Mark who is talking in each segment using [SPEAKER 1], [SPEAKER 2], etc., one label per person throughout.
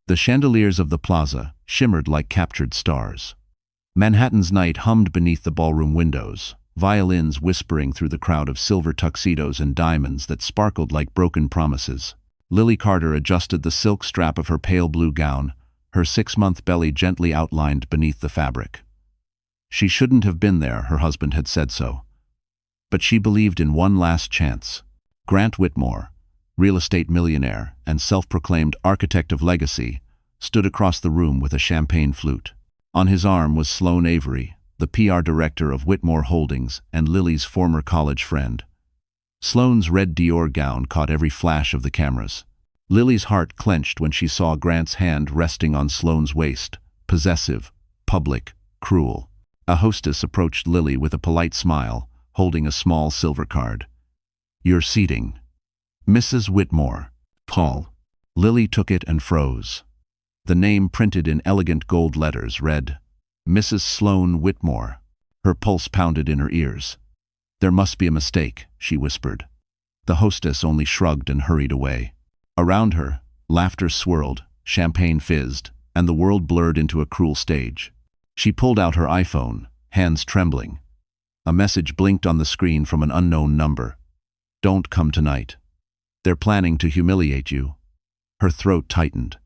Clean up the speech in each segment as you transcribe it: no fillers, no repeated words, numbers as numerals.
[SPEAKER 1] The chandeliers of the plaza shimmered like captured stars. Manhattan's night hummed beneath the ballroom windows, violins whispering through the crowd of silver tuxedos and diamonds that sparkled like broken promises. Lily Carter adjusted the silk strap of her pale blue gown, her 6-month belly gently outlined beneath the fabric. She shouldn't have been there, her husband had said so. But she believed in one last chance. Grant Whitmore, real estate millionaire and self-proclaimed architect of legacy, stood across the room with a champagne flute. On his arm was Sloane Avery, the PR director of Whitmore Holdings and Lily's former college friend. Sloane's red Dior gown caught every flash of the cameras. Lily's heart clenched when she saw Grant's hand resting on Sloane's waist, possessive, public, cruel. A hostess approached Lily with a polite smile, holding a small silver card. "Your seating. Mrs. Whitmore." Paul. Lily took it and froze. The name printed in elegant gold letters read, Mrs. Sloane Whitmore. Her pulse pounded in her ears. "There must be a mistake," she whispered. The hostess only shrugged and hurried away. Around her, laughter swirled, champagne fizzed, and the world blurred into a cruel stage. She pulled out her iPhone, hands trembling. A message blinked on the screen from an unknown number. "Don't come tonight. They're planning to humiliate you." Her throat tightened.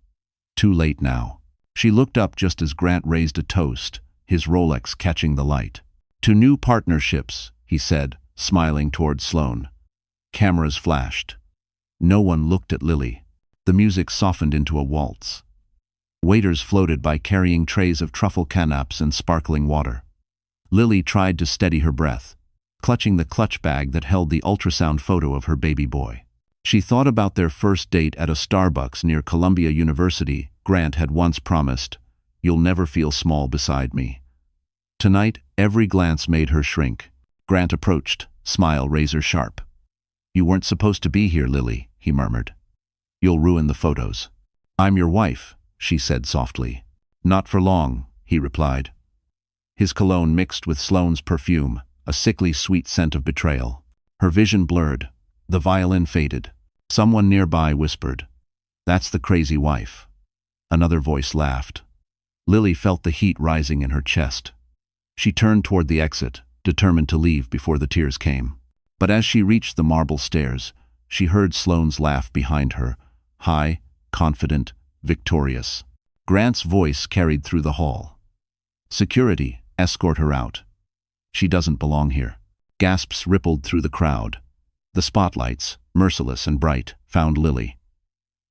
[SPEAKER 1] Too late now. She looked up just as Grant raised a toast, his Rolex catching the light. "To new partnerships," he said, smiling toward Sloane. Cameras flashed. No one looked at Lily. The music softened into a waltz. Waiters floated by carrying trays of truffle canapes and sparkling water. Lily tried to steady her breath, clutching the clutch bag that held the ultrasound photo of her baby boy. She thought about their first date at a Starbucks near Columbia University. Grant had once promised, "You'll never feel small beside me." Tonight, every glance made her shrink. Grant approached, smile razor sharp. "You weren't supposed to be here, Lily," he murmured. "You'll ruin the photos." "I'm your wife," she said softly. "Not for long," he replied. His cologne mixed with Sloane's perfume, a sickly sweet scent of betrayal. Her vision blurred. The violin faded. Someone nearby whispered, "That's the crazy wife." Another voice laughed. Lily felt the heat rising in her chest. She turned toward the exit, determined to leave before the tears came. But as she reached the marble stairs, she heard Sloane's laugh behind her, high, confident, victorious. Grant's voice carried through the hall. "Security, escort her out. She doesn't belong here." Gasps rippled through the crowd. The spotlights, merciless and bright, found Lily.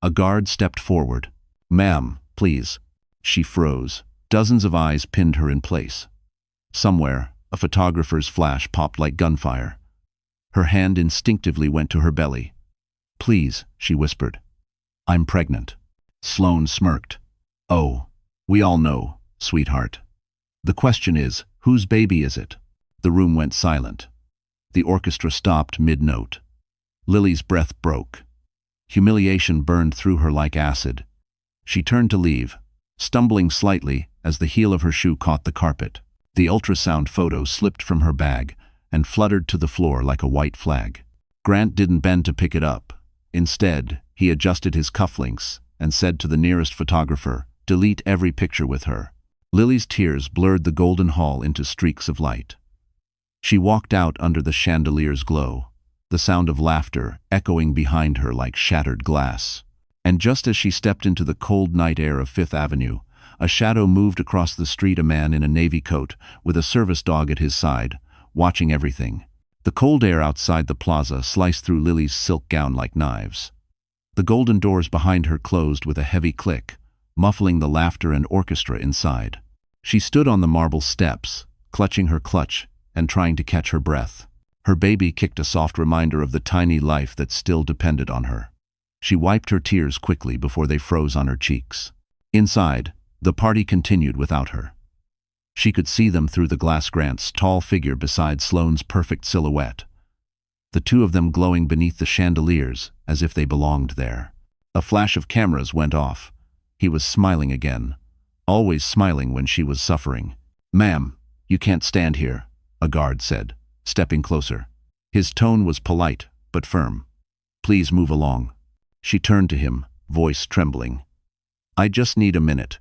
[SPEAKER 1] A guard stepped forward. "Ma'am, please." She froze. Dozens of eyes pinned her in place. Somewhere, a photographer's flash popped like gunfire. Her hand instinctively went to her belly. "Please," she whispered. "I'm pregnant." Sloane smirked. "Oh, we all know, sweetheart. The question is, whose baby is it?" The room went silent. The orchestra stopped mid-note. Lily's breath broke. Humiliation burned through her like acid. She turned to leave, stumbling slightly as the heel of her shoe caught the carpet. The ultrasound photo slipped from her bag and fluttered to the floor like a white flag. Grant didn't bend to pick it up. Instead, he adjusted his cufflinks and said to the nearest photographer, "Delete every picture with her." Lily's tears blurred the golden hall into streaks of light. She walked out under the chandelier's glow, the sound of laughter echoing behind her like shattered glass. And just as she stepped into the cold night air of Fifth Avenue, a shadow moved across the street, a man in a navy coat with a service dog at his side, watching everything. The cold air outside the plaza sliced through Lily's silk gown like knives. The golden doors behind her closed with a heavy click, muffling the laughter and orchestra inside. She stood on the marble steps, clutching her clutch and trying to catch her breath. Her baby kicked a soft reminder of the tiny life that still depended on her. She wiped her tears quickly before they froze on her cheeks. Inside, the party continued without her. She could see them through the glass. Grant's tall figure beside Sloane's perfect silhouette, the two of them glowing beneath the chandeliers as if they belonged there. A flash of cameras went off. He was smiling again, always smiling when she was suffering. "Ma'am, you can't stand here," a guard said, stepping closer. His tone was polite but firm. "Please move along." She turned to him, voice trembling. I just need a minute.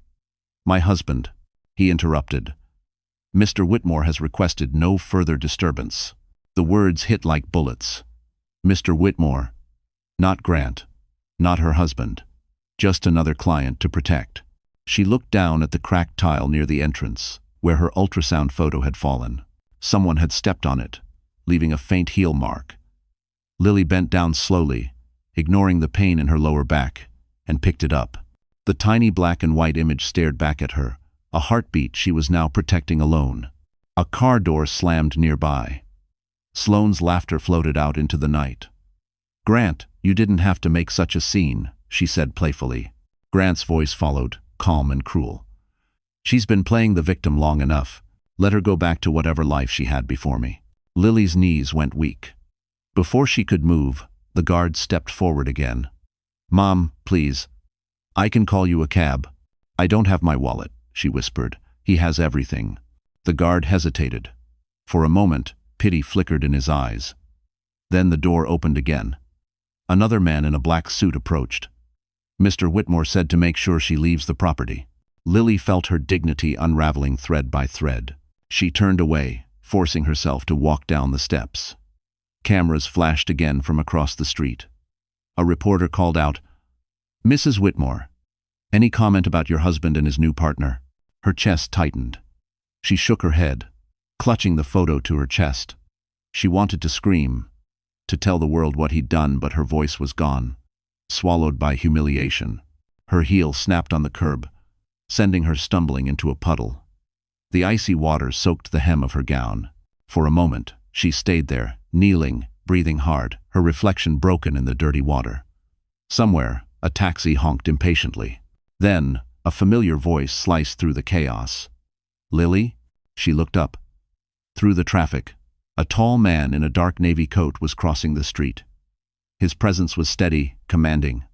[SPEAKER 1] My husband, he interrupted. Mr. Whitmore has requested no further disturbance. The words hit like bullets. Mr. Whitmore, not Grant, not her husband, just another client to protect. She looked down at the cracked tile near the entrance, where her ultrasound photo had fallen. Someone had stepped on it, leaving a faint heel mark. Lily bent down slowly, ignoring the pain in her lower back, and picked it up. The tiny black and white image stared back at her, a heartbeat she was now protecting alone. A car door slammed nearby. Sloane's laughter floated out into the night. Grant, you didn't have to make such a scene, she said playfully. Grant's voice followed, calm and cruel. She's been playing the victim long enough. Let her go back to whatever life she had before me. Lily's knees went weak. Before she could move, the guard stepped forward again. Mom, please. I can call you a cab. I don't have my wallet, she whispered. He has everything. The guard hesitated. For a moment, pity flickered in his eyes. Then the door opened again. Another man in a black suit approached. Mr. Whitmore said to make sure she leaves the property. Lily felt her dignity unraveling thread by thread. She turned away, forcing herself to walk down the steps. Cameras flashed again from across the street. A reporter called out, Mrs. Whitmore, any comment about your husband and his new partner? Her chest tightened. She shook her head, clutching the photo to her chest. She wanted to scream, to tell the world what he'd done, but her voice was gone, swallowed by humiliation. Her heel snapped on the curb, sending her stumbling into a puddle. The icy water soaked the hem of her gown. For a moment, she stayed there, kneeling, breathing hard, her reflection broken in the dirty water. Somewhere, a taxi honked impatiently. Then, a familiar voice sliced through the chaos. Lily? She looked up. Through the traffic, a tall man in a dark navy coat was crossing the street. His presence was steady, commanding,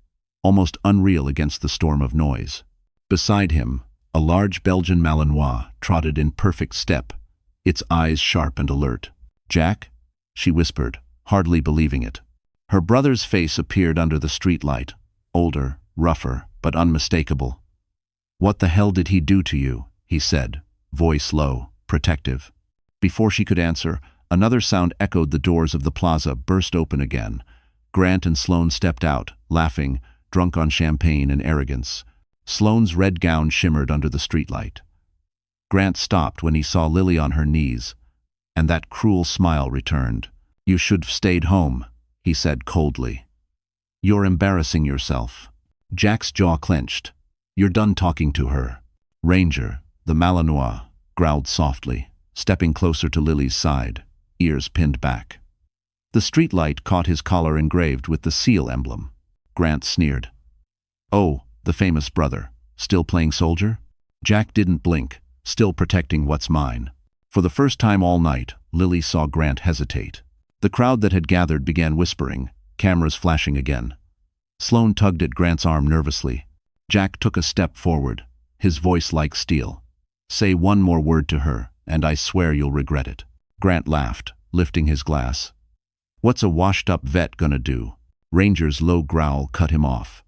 [SPEAKER 1] almost unreal against the storm of noise. Beside him, a large Belgian Malinois trotted in perfect step, its eyes sharp and alert. Jack? She whispered, hardly believing it. Her brother's face appeared under the streetlight, older, rougher, but unmistakable. What the hell did he do to you? He said, voice low, protective. Before she could answer, another sound echoed. The doors of the plaza burst open again. Grant and Sloane stepped out, laughing, drunk on champagne and arrogance. Sloane's red gown shimmered under the streetlight. Grant stopped when he saw Lily on her knees, and that cruel smile returned. You should have stayed home, he said coldly. You're embarrassing yourself. Jack's jaw clenched. You're done talking to her. Ranger, the Malinois, growled softly, stepping closer to Lily's side, ears pinned back. The streetlight caught his collar engraved with the seal emblem. Grant sneered. Oh, the famous brother, still playing soldier? Jack didn't blink, still protecting what's mine. For the first time all night, Lily saw Grant hesitate. The crowd that had gathered began whispering, cameras flashing again. Sloane tugged at Grant's arm nervously. Jack took a step forward, his voice like steel. Say one more word to her, and I swear you'll regret it. Grant laughed, lifting his glass. What's a washed-up vet gonna do? Ranger's low growl cut him off.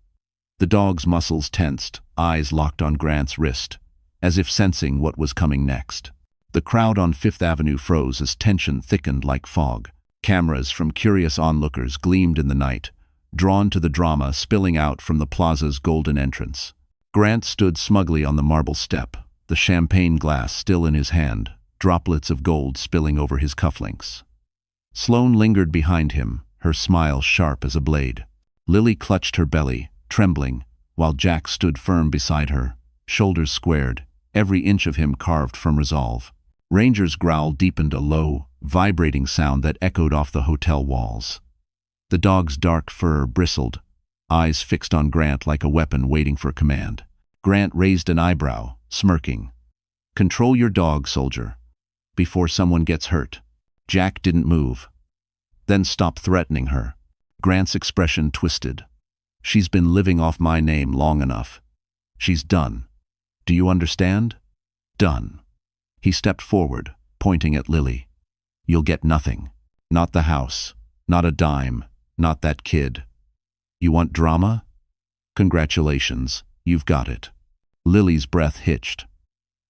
[SPEAKER 1] The dog's muscles tensed, eyes locked on Grant's wrist, as if sensing what was coming next. The crowd on Fifth Avenue froze as tension thickened like fog. Cameras from curious onlookers gleamed in the night, drawn to the drama spilling out from the plaza's golden entrance. Grant stood smugly on the marble step, the champagne glass still in his hand, droplets of gold spilling over his cufflinks. Sloane lingered behind him, her smile sharp as a blade. Lily clutched her belly, trembling, while Jack stood firm beside her, shoulders squared, every inch of him carved from resolve. Ranger's growl deepened, a low, vibrating sound that echoed off the hotel walls. The dog's dark fur bristled, eyes fixed on Grant like a weapon waiting for command. Grant raised an eyebrow, smirking. Control your dog, soldier, before someone gets hurt. Jack didn't move. Then stopped threatening her. Grant's expression twisted. She's been living off my name long enough. She's done. Do you understand? Done. He stepped forward, pointing at Lily. You'll get nothing. Not the house. Not a dime. Not that kid. You want drama? Congratulations, you've got it. Lily's breath hitched.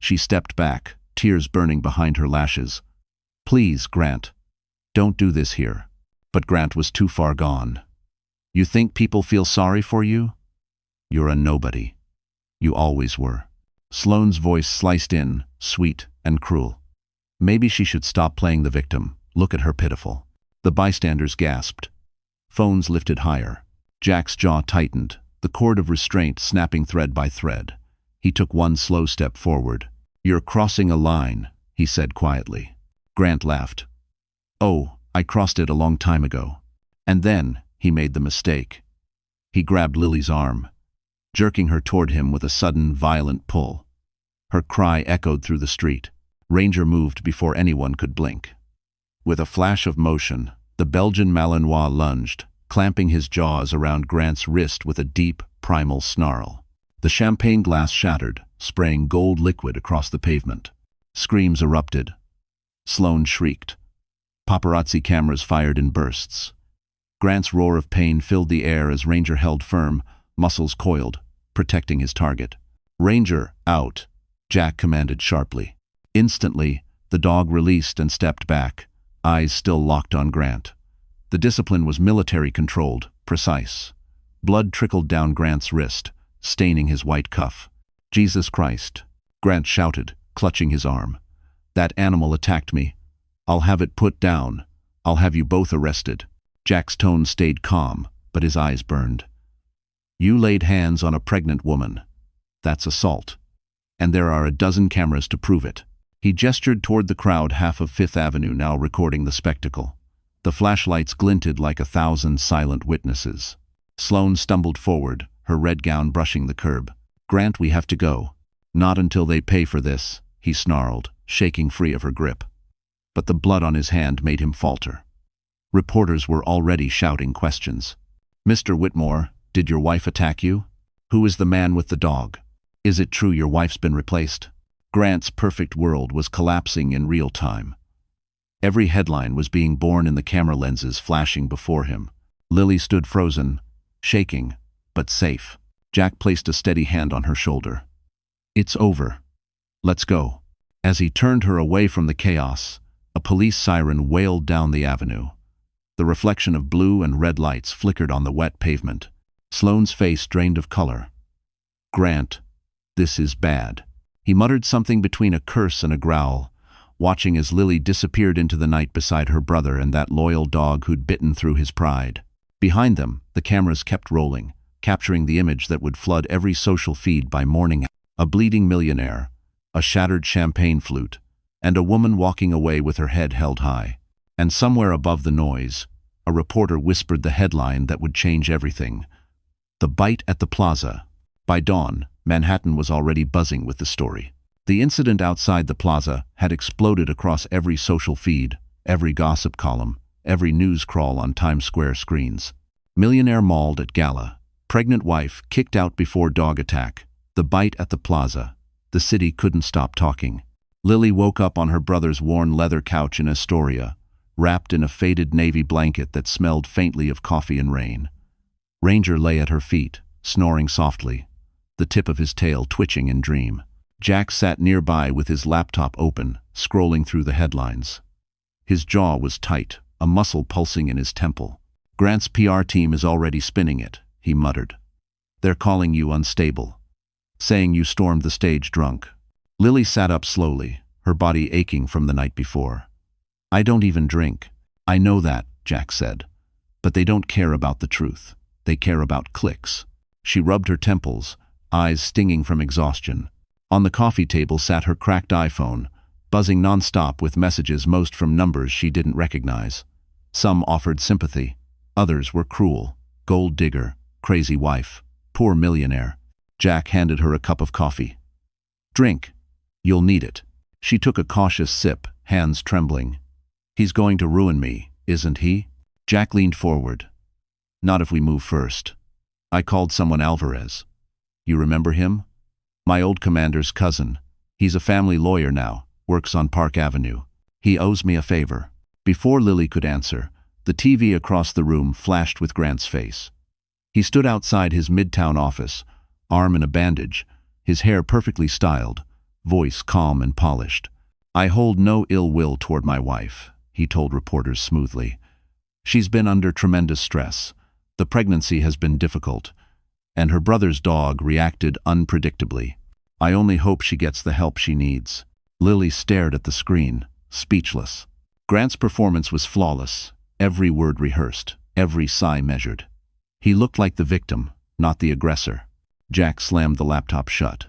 [SPEAKER 1] She stepped back, tears burning behind her lashes. "Please, Grant. Don't do this here." But Grant was too far gone. "You think people feel sorry for you? You're a nobody. You always were." Sloane's voice sliced in, sweet and cruel. Maybe she should stop playing the victim. Look at her pitiful. The bystanders gasped. Phones lifted higher. Jack's jaw tightened, the cord of restraint snapping thread by thread. He took one slow step forward. "You're crossing a line," he said quietly. Grant laughed. "Oh, I crossed it a long time ago." And then he made the mistake. He grabbed Lily's arm, jerking her toward him with a sudden, violent pull. Her cry echoed through the street. Ranger moved before anyone could blink. With a flash of motion, the Belgian Malinois lunged, clamping his jaws around Grant's wrist with a deep, primal snarl. The champagne glass shattered, spraying gold liquid across the pavement. Screams erupted. Sloane shrieked. Paparazzi cameras fired in bursts. Grant's roar of pain filled the air as Ranger held firm, muscles coiled, protecting his target. "Ranger, out," Jack commanded sharply. Instantly, the dog released and stepped back, eyes still locked on Grant. The discipline was military-controlled, precise. Blood trickled down Grant's wrist, staining his white cuff. "Jesus Christ," Grant shouted, clutching his arm. "That animal attacked me. I'll have it put down. I'll have you both arrested." Jack's tone stayed calm, but his eyes burned. "You laid hands on a pregnant woman. That's assault. And there are a dozen cameras to prove it." He gestured toward the crowd half of Fifth Avenue now recording the spectacle. The flashlights glinted like 1,000 silent witnesses. Sloane stumbled forward, her red gown brushing the curb. "Grant, we have to go." "Not until they pay for this," he snarled, shaking free of her grip. But the blood on his hand made him falter. Reporters were already shouting questions. "Mr. Whitmore, did your wife attack you? Who is the man with the dog? Is it true your wife's been replaced?" Grant's perfect world was collapsing in real time. Every headline was being born in the camera lenses flashing before him. Lily stood frozen, shaking, but safe. Jack placed a steady hand on her shoulder. "It's over. Let's go." As he turned her away from the chaos, a police siren wailed down the avenue. The reflection of blue and red lights flickered on the wet pavement. Sloane's face drained of color. "Grant, this is bad." He muttered something between a curse and a growl, watching as Lily disappeared into the night beside her brother and that loyal dog who'd bitten through his pride. Behind them, the cameras kept rolling, capturing the image that would flood every social feed by morning. A bleeding millionaire, a shattered champagne flute, and a woman walking away with her head held high. And somewhere above the noise, a reporter whispered the headline that would change everything. "The bite at the plaza." By dawn, Manhattan was already buzzing with the story. The incident outside the plaza had exploded across every social feed, every gossip column, every news crawl on Times Square screens. Millionaire mauled at Gala. Pregnant wife kicked out before dog attack. The bite at the plaza. The city couldn't stop talking. Lily woke up on her brother's worn leather couch in Astoria, wrapped in a faded navy blanket that smelled faintly of coffee and rain. Ranger lay at her feet, snoring softly, the tip of his tail twitching in dream. Jack sat nearby with his laptop open, scrolling through the headlines. His jaw was tight, a muscle pulsing in his temple. "Grant's PR team is already spinning it," he muttered. "They're calling you unstable, saying you stormed the stage drunk." Lily sat up slowly, her body aching from the night before. "I don't even drink." "I know that," Jack said. "But they don't care about the truth. They care about clicks." She rubbed her temples, eyes stinging from exhaustion. On the coffee table sat her cracked iPhone, buzzing nonstop with messages, most from numbers she didn't recognize. Some offered sympathy. Others were cruel. Gold digger, crazy wife, poor millionaire. Jack handed her a cup of coffee. "Drink. You'll need it." She took a cautious sip, hands trembling. "He's going to ruin me, isn't he?" Jack leaned forward. "Not if we move first. I called someone Alvarez. You remember him? My old commander's cousin. He's a family lawyer now, works on Park Avenue. He owes me a favor." Before Lily could answer, the TV across the room flashed with Grant's face. He stood outside his Midtown office, arm in a bandage, his hair perfectly styled, voice calm and polished. "I hold no ill will toward my wife," he told reporters smoothly. "She's been under tremendous stress. The pregnancy has been difficult, and her brother's dog reacted unpredictably. I only hope she gets the help she needs." Lily stared at the screen, speechless. Grant's performance was flawless, every word rehearsed, every sigh measured. He looked like the victim, not the aggressor. Jack slammed the laptop shut.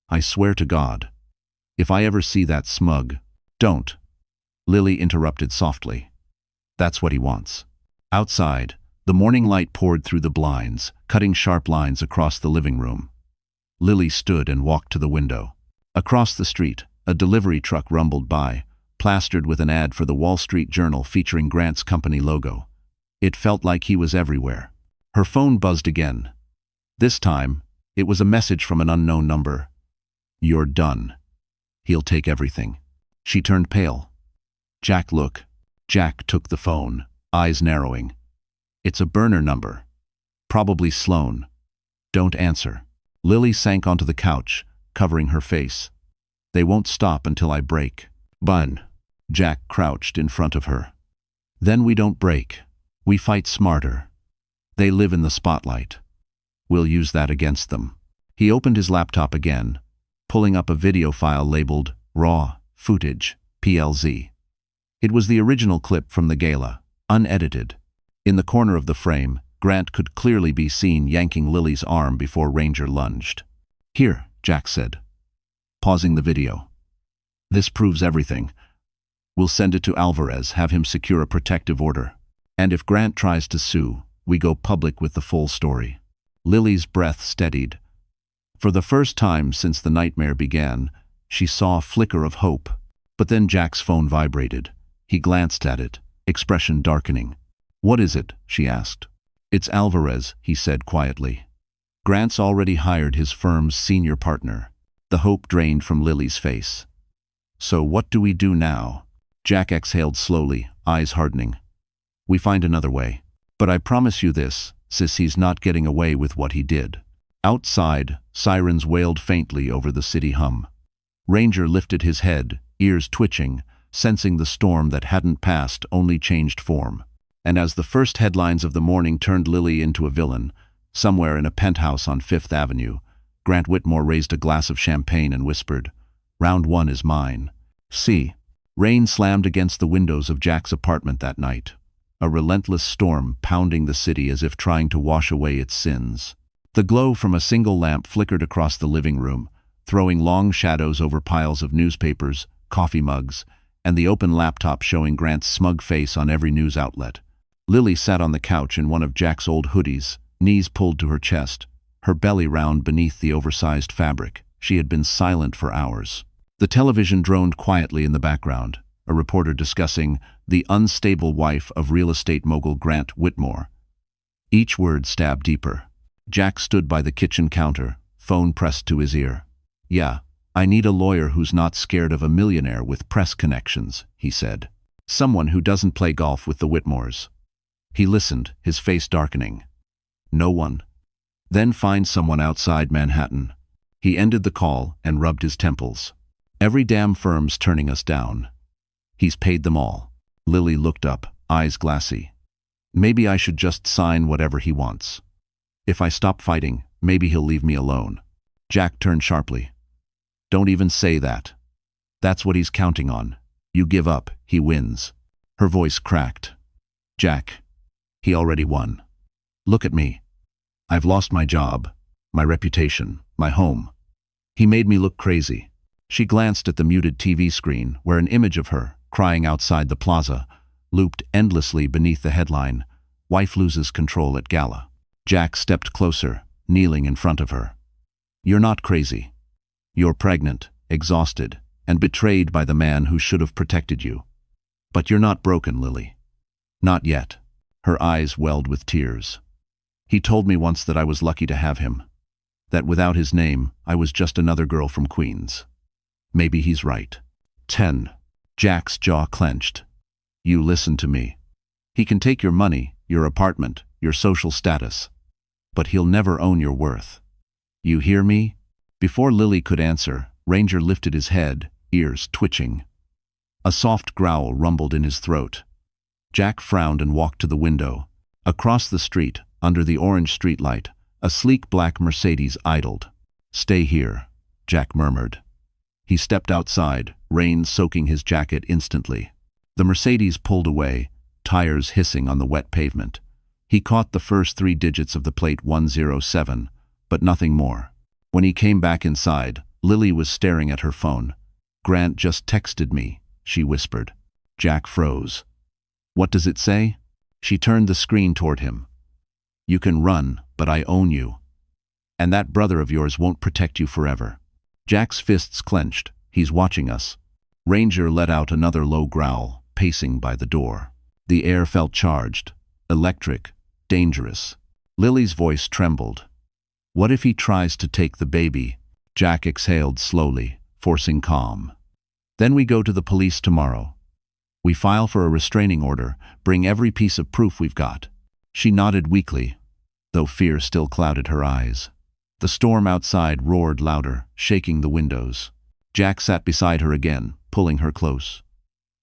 [SPEAKER 1] "I swear to God, if I ever see that smug—" "Don't," Lily interrupted softly. "That's what he wants." Outside, the morning light poured through the blinds, cutting sharp lines across the living room. Lily stood and walked to the window. Across the street, a delivery truck rumbled by, plastered with an ad for the Wall Street Journal featuring Grant's company logo. It felt like he was everywhere. Her phone buzzed again. This time, it was a message from an unknown number. "You're done. He'll take everything." She turned pale. "Jack, look." Jack took the phone, eyes narrowing. "It's a burner number. Probably Sloan. Don't answer." Lily sank onto the couch, covering her face. "They won't stop until I break." "Bun." Jack crouched in front of her. "Then we don't break. We fight smarter. They live in the spotlight. We'll use that against them." He opened his laptop again, pulling up a video file labeled Raw Footage, PLZ. It was the original clip from the gala, unedited. In the corner of the frame, Grant could clearly be seen yanking Lily's arm before Ranger lunged. "Here," Jack said, pausing the video. "This proves everything. We'll send it to Alvarez, have him secure a protective order. And if Grant tries to sue, we go public with the full story." Lily's breath steadied. For the first time since the nightmare began, she saw a flicker of hope. But then Jack's phone vibrated. He glanced at it, expression darkening. "What is it?" she asked. "It's Alvarez," he said quietly. "Grant's already hired his firm's senior partner." The hope drained from Lily's face. "So what do we do now?" Jack exhaled slowly, eyes hardening. "We find another way. But I promise you this, sis, he's not getting away with what he did." Outside, sirens wailed faintly over the city hum. Ranger lifted his head, ears twitching, sensing the storm that hadn't passed, only changed form. And as the first headlines of the morning turned Lily into a villain, somewhere in a penthouse on Fifth Avenue, Grant Whitmore raised a glass of champagne and whispered, "Round one is mine." See. Rain slammed against the windows of Jack's apartment that night, a relentless storm pounding the city as if trying to wash away its sins. The glow from a single lamp flickered across the living room, throwing long shadows over piles of newspapers, coffee mugs, and the open laptop showing Grant's smug face on every news outlet. Lily sat on the couch in one of Jack's old hoodies, knees pulled to her chest, her belly round beneath the oversized fabric. She had been silent for hours. The television droned quietly in the background, a reporter discussing the unstable wife of real estate mogul Grant Whitmore. Each word stabbed deeper. Jack stood by the kitchen counter, phone pressed to his ear. "Yeah, I need a lawyer who's not scared of a millionaire with press connections," he said. "Someone who doesn't play golf with the Whitmores." He listened, his face darkening. "No one." "Then find someone outside Manhattan." He ended the call and rubbed his temples. "Every damn firm's turning us down. He's paid them all." Lily looked up, eyes glassy. "Maybe I should just sign whatever he wants. If I stop fighting, maybe he'll leave me alone." Jack turned sharply. "Don't even say that. That's what he's counting on. You give up, he wins." Her voice cracked. "Jack, he already won. Look at me. I've lost my job, my reputation, my home. He made me look crazy." She glanced at the muted TV screen, where an image of her, crying outside the plaza, looped endlessly beneath the headline, "Wife Loses Control at Gala." Jack stepped closer, kneeling in front of her. "You're not crazy. You're pregnant, exhausted, and betrayed by the man who should have protected you. But you're not broken, Lily. Not yet." Her eyes welled with tears. "He told me once that I was lucky to have him, that without his name, I was just another girl from Queens. Maybe he's right." 10. Jack's jaw clenched. "You listen to me. He can take your money, your apartment, your social status, but he'll never own your worth. You hear me? Before Lily could answer, Ranger lifted his head, ears twitching. A soft growl rumbled in his throat. Jack frowned and walked to the window. Across the street, under the orange streetlight, a sleek black Mercedes idled. "Stay here," Jack murmured. He stepped outside, rain soaking his jacket instantly. The Mercedes pulled away, tires hissing on the wet pavement. He caught the first 3 digits of the plate 107, but nothing more. When he came back inside, Lily was staring at her phone. "Grant just texted me," she whispered. Jack froze. "What does it say?" She turned the screen toward him. "You can run, but I own you. And that brother of yours won't protect you forever." Jack's fists clenched. "He's watching us." Ranger let out another low growl, pacing by the door. The air felt charged, electric, dangerous. Lily's voice trembled. "What if he tries to take the baby?" Jack exhaled slowly, forcing calm. "Then we go to the police tomorrow. We file for a restraining order, bring every piece of proof we've got." She nodded weakly, though fear still clouded her eyes. The storm outside roared louder, shaking the windows. Jack sat beside her again, pulling her close.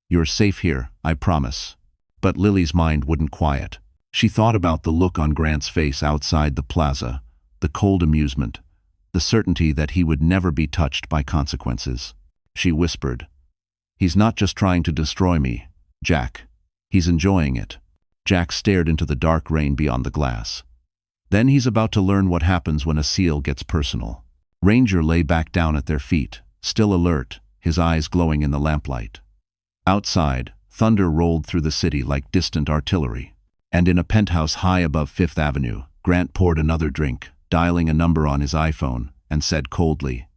[SPEAKER 1] "You're safe here, I promise." But Lily's mind wouldn't quiet. She thought about the look on Grant's face outside the plaza, the cold amusement, the certainty that he would never be touched by consequences. She whispered, "He's not just trying to destroy me, Jack. He's enjoying it." Jack stared into the dark rain beyond the glass. Then he's about to learn what happens when a seal gets personal. Ranger lay back down at their feet, still alert, his eyes glowing in the lamplight. Outside, thunder rolled through the city like distant artillery. And in a penthouse high above Fifth Avenue, Grant poured another drink, dialing a number on his iPhone, and said coldly,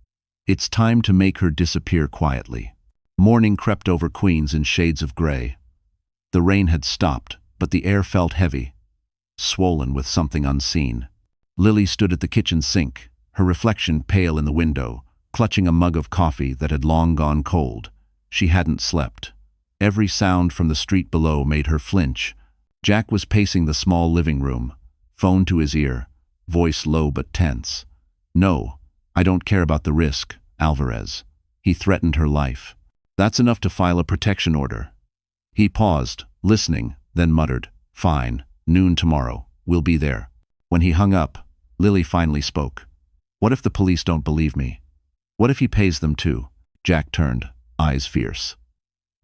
[SPEAKER 1] "It's time to make her disappear quietly." Morning crept over Queens in shades of gray. The rain had stopped, but the air felt heavy, swollen with something unseen. Lily stood at the kitchen sink, her reflection pale in the window, clutching a mug of coffee that had long gone cold. She hadn't slept. Every sound from the street below made her flinch. Jack was pacing the small living room, phone to his ear, voice low but tense. "No, I don't care about the risk, Alvarez." He threatened her life. "That's enough to file a protection order." He paused, listening, then muttered, "Fine. Noon tomorrow. We'll be there." When he hung up, Lily finally spoke. "What if the police don't believe me? What if he pays them too?" Jack turned, eyes fierce.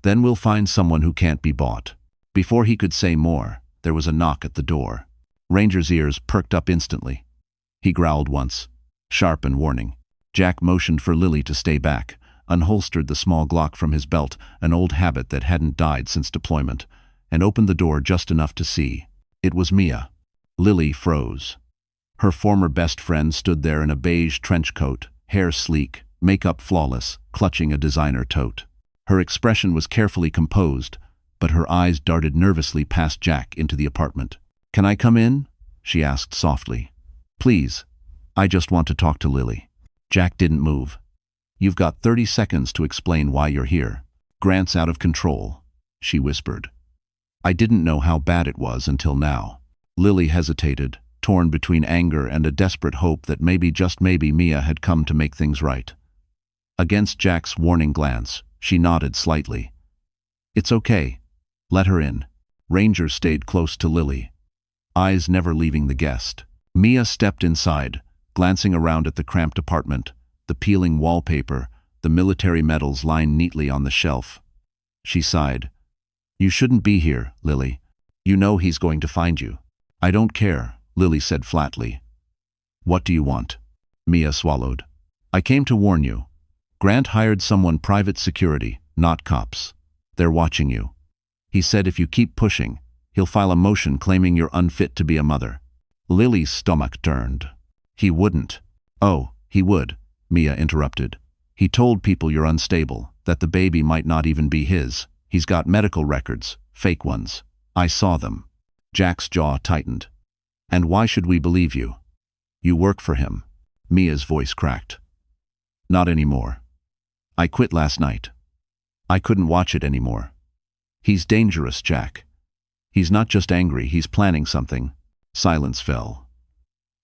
[SPEAKER 1] "Then we'll find someone who can't be bought." Before he could say more, there was a knock at the door. Ranger's ears perked up instantly. He growled once, sharp and warning. Jack motioned for Lily to stay back, unholstered the small Glock from his belt, an old habit that hadn't died since deployment, and opened the door just enough to see. It was Mia. Lily froze. Her former best friend stood there in a beige trench coat, hair sleek, makeup flawless, clutching a designer tote. Her expression was carefully composed, but her eyes darted nervously past Jack into the apartment. "Can I come in?" she asked softly. "Please. I just want to talk to Lily." Jack didn't move. "You've got 30 seconds to explain why you're here." "Grant's out of control," she whispered. "I didn't know how bad it was until now." Lily hesitated, torn between anger and a desperate hope that maybe, just maybe, Mia had come to make things right. Against Jack's warning glance, she nodded slightly. "It's okay. Let her in." Ranger stayed close to Lily, eyes never leaving the guest. Mia stepped inside, glancing around at the cramped apartment, the peeling wallpaper, the military medals lined neatly on the shelf. She sighed. "You shouldn't be here, Lily. You know he's going to find you." "I don't care," Lily said flatly. "What do you want?" Mia swallowed. "I came to warn you. Grant hired someone private security, not cops. They're watching you. He said if you keep pushing, he'll file a motion claiming you're unfit to be a mother." Lily's stomach turned. "He wouldn't." "Oh, he would," Mia interrupted. "He told people you're unstable, that the baby might not even be his. He's got medical records, fake ones. I saw them." Jack's jaw tightened. "And why should we believe you? You work for him." Mia's voice cracked. "Not anymore. I quit last night. I couldn't watch it anymore. He's dangerous, Jack. He's not just angry, he's planning something." Silence fell.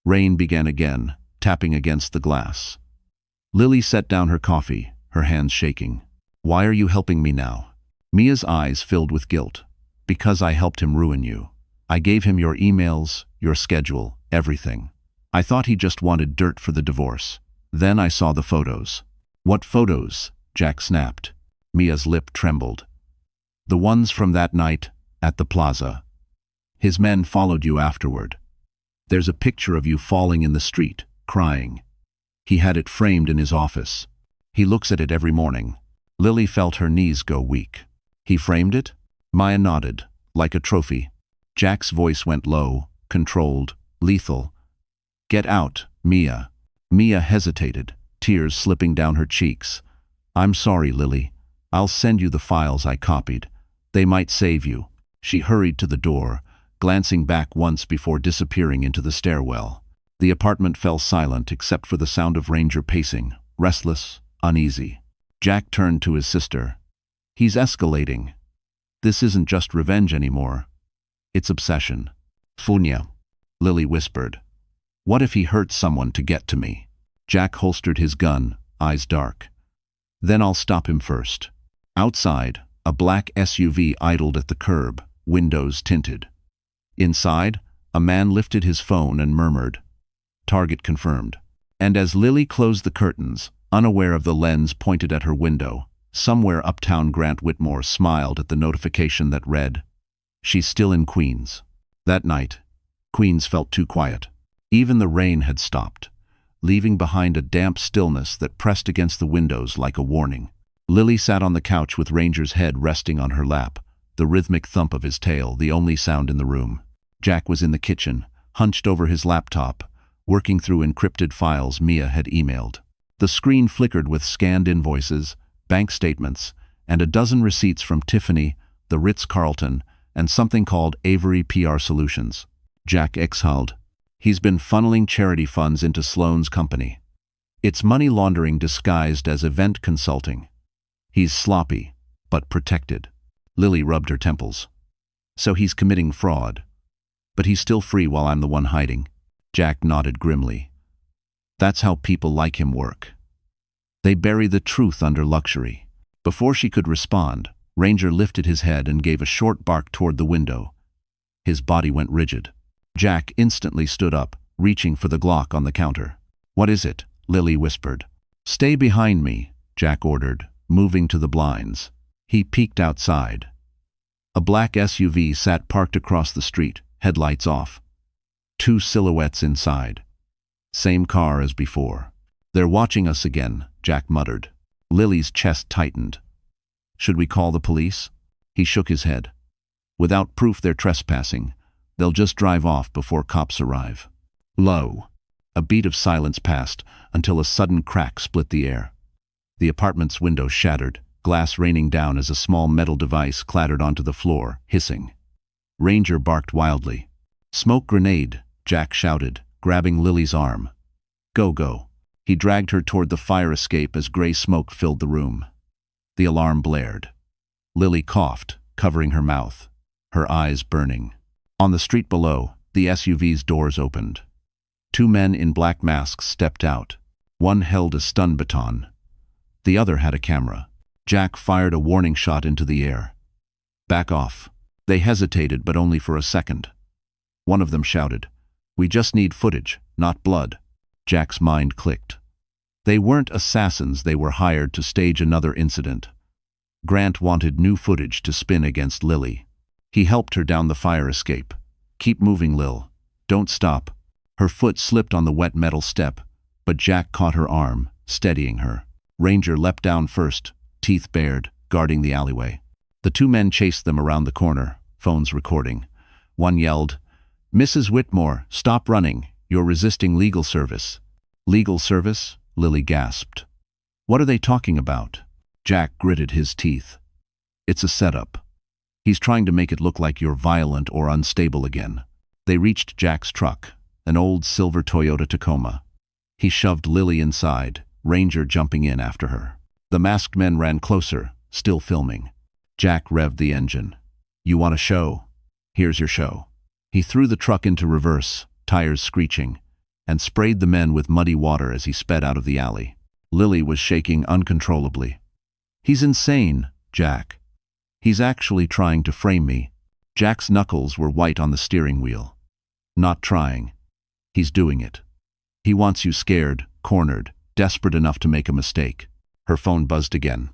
[SPEAKER 1] Rain began again, tapping against the glass. Lily set down her coffee, her hands shaking. Why are you helping me now? Mia's eyes filled with guilt. Because I helped him ruin you. I gave him your emails, your schedule, everything. I thought he just wanted dirt for the divorce. Then I saw the photos. What photos? Jack snapped. Mia's lip trembled. The ones from that night, at the plaza. His men followed you afterward. There's a picture of you falling in the street, crying. He had it framed in his office. He looks at it every morning. Lily felt her knees go weak. He framed it? Mia nodded, like a trophy. Jack's voice went low, controlled, lethal. Get out, Mia. Mia hesitated, tears slipping down her cheeks. I'm sorry, Lily. I'll send you the files I copied. They might save you. She hurried to the door, glancing back once before disappearing into the stairwell. The apartment fell silent except for the sound of Ranger pacing, restless, uneasy. Jack turned to his sister. He's escalating. This isn't just revenge anymore. It's obsession. Funya, Lily whispered. What if he hurts someone to get to me? Jack holstered his gun, eyes dark. Then I'll stop him first. Outside, a black SUV idled at the curb, windows tinted. Inside, a man lifted his phone and murmured, "Target confirmed." And as Lily closed the curtains, unaware of the lens pointed at her window, somewhere uptown Grant Whitmore smiled at the notification that read, "She's still in Queens." That night, Queens felt too quiet. Even the rain had stopped, leaving behind a damp stillness that pressed against the windows like a warning. Lily sat on the couch with Ranger's head resting on her lap, the rhythmic thump of his tail the only sound in the room. Jack was in the kitchen, hunched over his laptop, working through encrypted files Mia had emailed. The screen flickered with scanned invoices, bank statements, and a dozen receipts from Tiffany, the Ritz-Carlton, and something called Avery PR Solutions. Jack exhaled. He's been funneling charity funds into Sloane's company. It's money laundering disguised as event consulting. He's sloppy, but protected. Lily rubbed her temples. So he's committing fraud. But he's still free while I'm the one hiding. Jack nodded grimly. That's how people like him work. They bury the truth under luxury. Before she could respond, Ranger lifted his head and gave a short bark toward the window. His body went rigid. Jack instantly stood up, reaching for the Glock on the counter. What is it? Lily whispered. Stay behind me, Jack ordered, moving to the blinds. He peeked outside. A black SUV sat parked across the street, headlights off. Two silhouettes inside. Same car as before. They're watching us again, Jack muttered. Lily's chest tightened. Should we call the police? He shook his head. Without proof they're trespassing. They'll just drive off before cops arrive. Low. A beat of silence passed until a sudden crack split the air. The apartment's window shattered, glass raining down as a small metal device clattered onto the floor, hissing. Ranger barked wildly. Smoke grenade, Jack shouted, grabbing Lily's arm. Go, go. He dragged her toward the fire escape as gray smoke filled the room. The alarm blared. Lily coughed, covering her mouth, her eyes burning. On the street below, the SUV's doors opened. Two men in black masks stepped out. One held a stun baton. The other had a camera. Jack fired a warning shot into the air. Back off. They hesitated, but only for a second. One of them shouted, We just need footage, not blood. Jack's mind clicked. They weren't assassins, they were hired to stage another incident. Grant wanted new footage to spin against Lily. He helped her down the fire escape. Keep moving, Lil. Don't stop. Her foot slipped on the wet metal step, but Jack caught her arm, steadying her. Ranger leapt down first, teeth bared, guarding the alleyway. The two men chased them around the corner, phones recording. One yelled, Mrs. Whitmore, stop running. You're resisting legal service. Legal service? Lily gasped. What are they talking about? Jack gritted his teeth. It's a setup. He's trying to make it look like you're violent or unstable again. They reached Jack's truck, an old silver Toyota Tacoma. He shoved Lily inside, Ranger jumping in after her. The masked men ran closer, still filming. Jack revved the engine. You want a show? Here's your show. He threw the truck into reverse, tires screeching, and sprayed the men with muddy water as he sped out of the alley. Lily was shaking uncontrollably. He's insane, Jack. He's actually trying to frame me. Jack's knuckles were white on the steering wheel. Not trying. He's doing it. He wants you scared, cornered, desperate enough to make a mistake. Her phone buzzed again.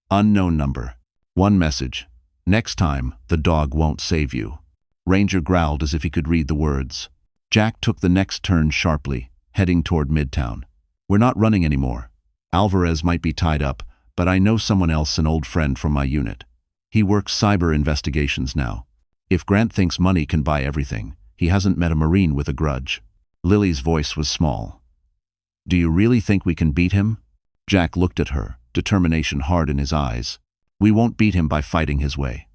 [SPEAKER 1] Unknown number. One message. Next time, the dog won't save you. Ranger growled as if he could read the words. Jack took the next turn sharply, heading toward Midtown. We're not running anymore. Alvarez might be tied up, but I know someone else, an old friend from my unit. He works cyber investigations now. If Grant thinks money can buy everything, he hasn't met a Marine with a grudge. Lily's voice was small. Do you really think we can beat him? Jack looked at her, determination hard in his eyes. We won't beat him by fighting his way.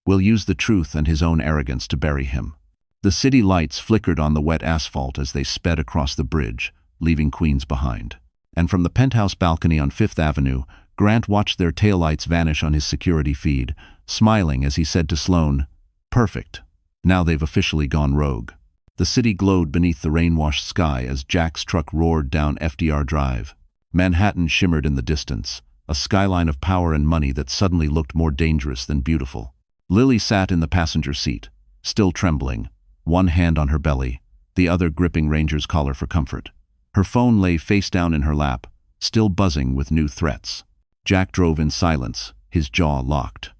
[SPEAKER 1] We'll use the truth and his own arrogance to bury him. The city lights flickered on the wet asphalt as they sped across the bridge, leaving Queens behind. And from the penthouse balcony on Fifth Avenue, Grant watched their taillights vanish on his security feed, smiling as he said to Sloane, "Perfect. Now they've officially gone rogue." The city glowed beneath the rain-washed sky as Jack's truck roared down FDR Drive. Manhattan shimmered in the distance, a skyline of power and money that suddenly looked more dangerous than beautiful. Lily sat in the passenger seat, still trembling, one hand on her belly, the other gripping Ranger's collar for comfort. Her phone lay face down in her lap, still buzzing with new threats. Jack drove in silence, his jaw locked.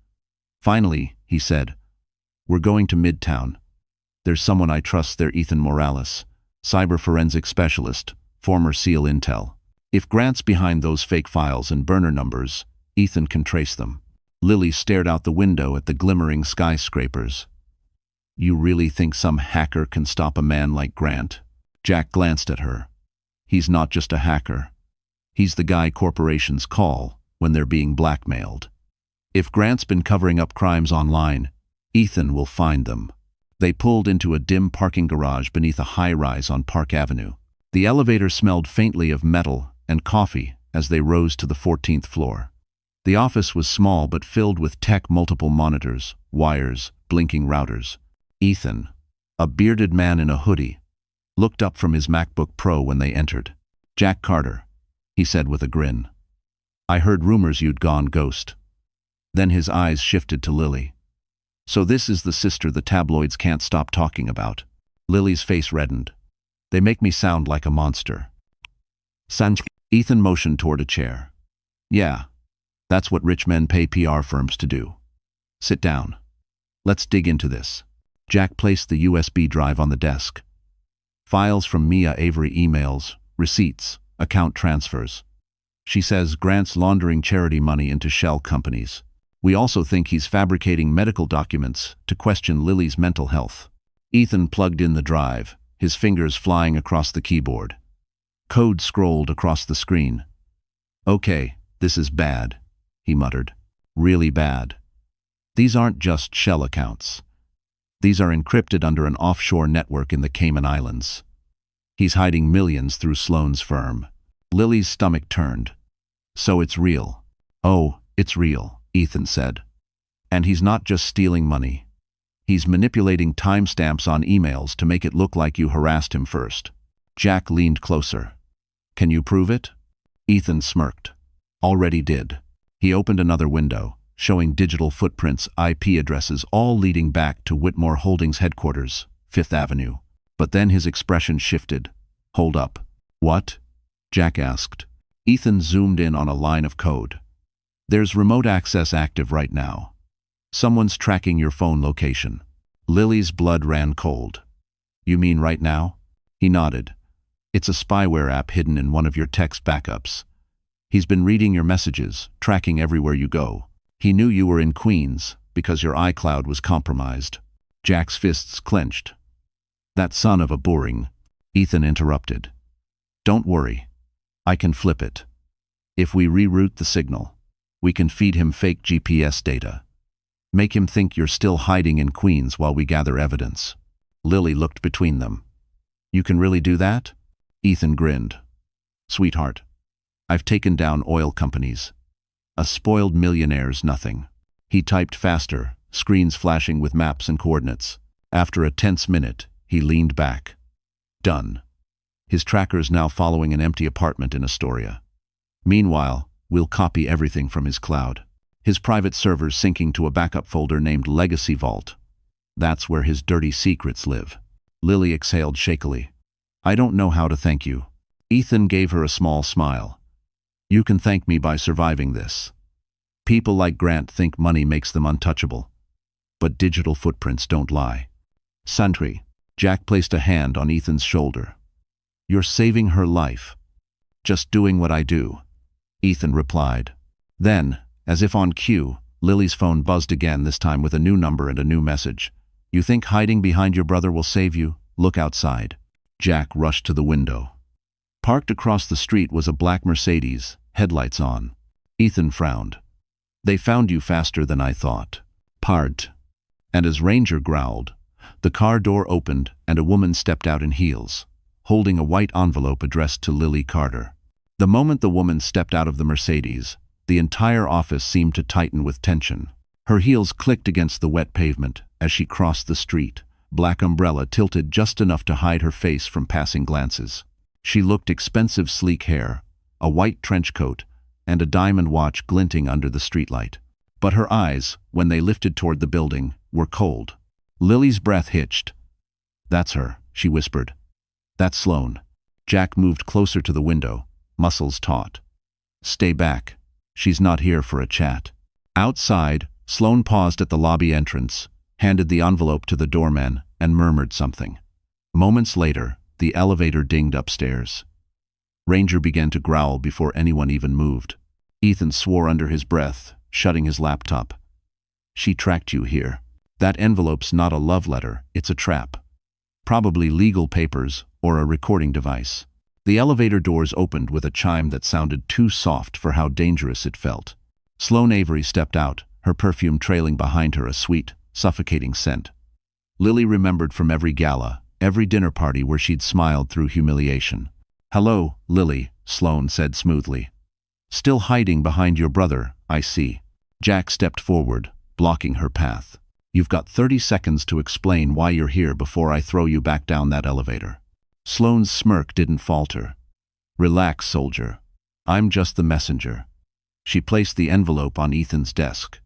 [SPEAKER 1] Finally, he said, "We're going to Midtown. There's someone I trust there, Ethan Morales, cyber forensic specialist, former SEAL Intel. If Grant's behind those fake files and burner numbers, Ethan can trace them." Lily stared out the window at the glimmering skyscrapers. "You really think some hacker can stop a man like Grant?" Jack glanced at her. "He's not just a hacker. He's the guy corporations call when they're being blackmailed. If Grant's been covering up crimes online, Ethan will find them." They pulled into a dim parking garage beneath a high-rise on Park Avenue. The elevator smelled faintly of metal and coffee as they rose to the 14th floor. The office was small but filled with tech, multiple monitors, wires, blinking routers. Ethan, a bearded man in a hoodie, looked up from his MacBook Pro when they entered. "Jack Carter," he said with a grin. "I heard rumors you'd gone ghost." Then his eyes shifted to Lily. "So this is the sister the tabloids can't stop talking about." Lily's face reddened. "They make me sound like a monster." Ethan motioned toward a chair. "Yeah, that's what rich men pay PR firms to do. Sit down. Let's dig into this." Jack placed the USB drive on the desk. "Files from Mia Avery, emails, receipts, account transfers. She says Grant's laundering charity money into shell companies. We also think he's fabricating medical documents to question Lily's mental health." Ethan plugged in the drive, his fingers flying across the keyboard. Code scrolled across the screen. "Okay, this is bad," he muttered. "Really bad. These aren't just shell accounts. These are encrypted under an offshore network in the Cayman Islands. He's hiding millions through Sloane's firm." Lily's stomach turned. "So it's real." "Oh, it's real," Ethan said. "And he's not just stealing money. He's manipulating timestamps on emails to make it look like you harassed him first." Jack leaned closer. "Can you prove it?" Ethan smirked. "Already did." He opened another window, showing digital footprints, IP addresses, all leading back to Whitmore Holdings headquarters, Fifth Avenue. But then his expression shifted. "Hold up." "What?" Jack asked. Ethan zoomed in on a line of code. "There's remote access active right now. Someone's tracking your phone location." Lily's blood ran cold. "You mean right now?" He nodded. "It's a spyware app hidden in one of your text backups. He's been reading your messages, tracking everywhere you go. He knew you were in Queens because your iCloud was compromised." Jack's fists clenched. "That son of a boring," Ethan interrupted. "Don't worry. I can flip it. If we reroute the signal, we can feed him fake GPS data. Make him think you're still hiding in Queens while we gather evidence." Lily looked between them. "You can really do that?" Ethan grinned. "Sweetheart, I've taken down oil companies. A spoiled millionaire's nothing." He typed faster, screens flashing with maps and coordinates. After a tense minute, he leaned back. "Done." His tracker's now following an empty apartment in Astoria. Meanwhile, we'll copy everything from his cloud. His private server's syncing to a backup folder named Legacy Vault. That's where his dirty secrets live. Lily exhaled shakily. I don't know how to thank you. Ethan gave her a small smile. You can thank me by surviving this. People like Grant think money makes them untouchable. But digital footprints don't lie. Santry. Jack placed a hand on Ethan's shoulder. You're saving her life. Just doing what I do. Ethan replied. Then, as if on cue, Lily's phone buzzed again, this time with a new number and a new message. You think hiding behind your brother will save you? Look outside. Jack rushed to the window. Parked across the street was a black Mercedes, headlights on. Ethan frowned. They found you faster than I thought. Part. And as Ranger growled, the car door opened and a woman stepped out in heels, holding a white envelope addressed to Lily Carter. The moment the woman stepped out of the Mercedes, the entire office seemed to tighten with tension. Her heels clicked against the wet pavement as she crossed the street, black umbrella tilted just enough to hide her face from passing glances. She looked expensive, sleek hair, a white trench coat, and a diamond watch glinting under the streetlight. But her eyes, when they lifted toward the building, were cold. Lily's breath hitched. That's her, she whispered. That's Sloane. Jack moved closer to the window, muscles taut. Stay back. She's not here for a chat. Outside, Sloane paused at the lobby entrance, handed the envelope to the doorman, and murmured something. Moments later, the elevator dinged upstairs. Ranger began to growl before anyone even moved. Ethan swore under his breath, shutting his laptop. She tracked you here. That envelope's not a love letter, it's a trap. Probably legal papers or a recording device. The elevator doors opened with a chime that sounded too soft for how dangerous it felt. Sloane Avery stepped out, her perfume trailing behind her, a sweet, suffocating scent. Lily remembered from every gala, every dinner party where she'd smiled through humiliation. Hello, Lily, Sloane said smoothly. Still hiding behind your brother, I see. Jack stepped forward, blocking her path. You've got 30 seconds to explain why you're here before I throw you back down that elevator. Sloane's smirk didn't falter. Relax, soldier. I'm just the messenger. She placed the envelope on Ethan's desk.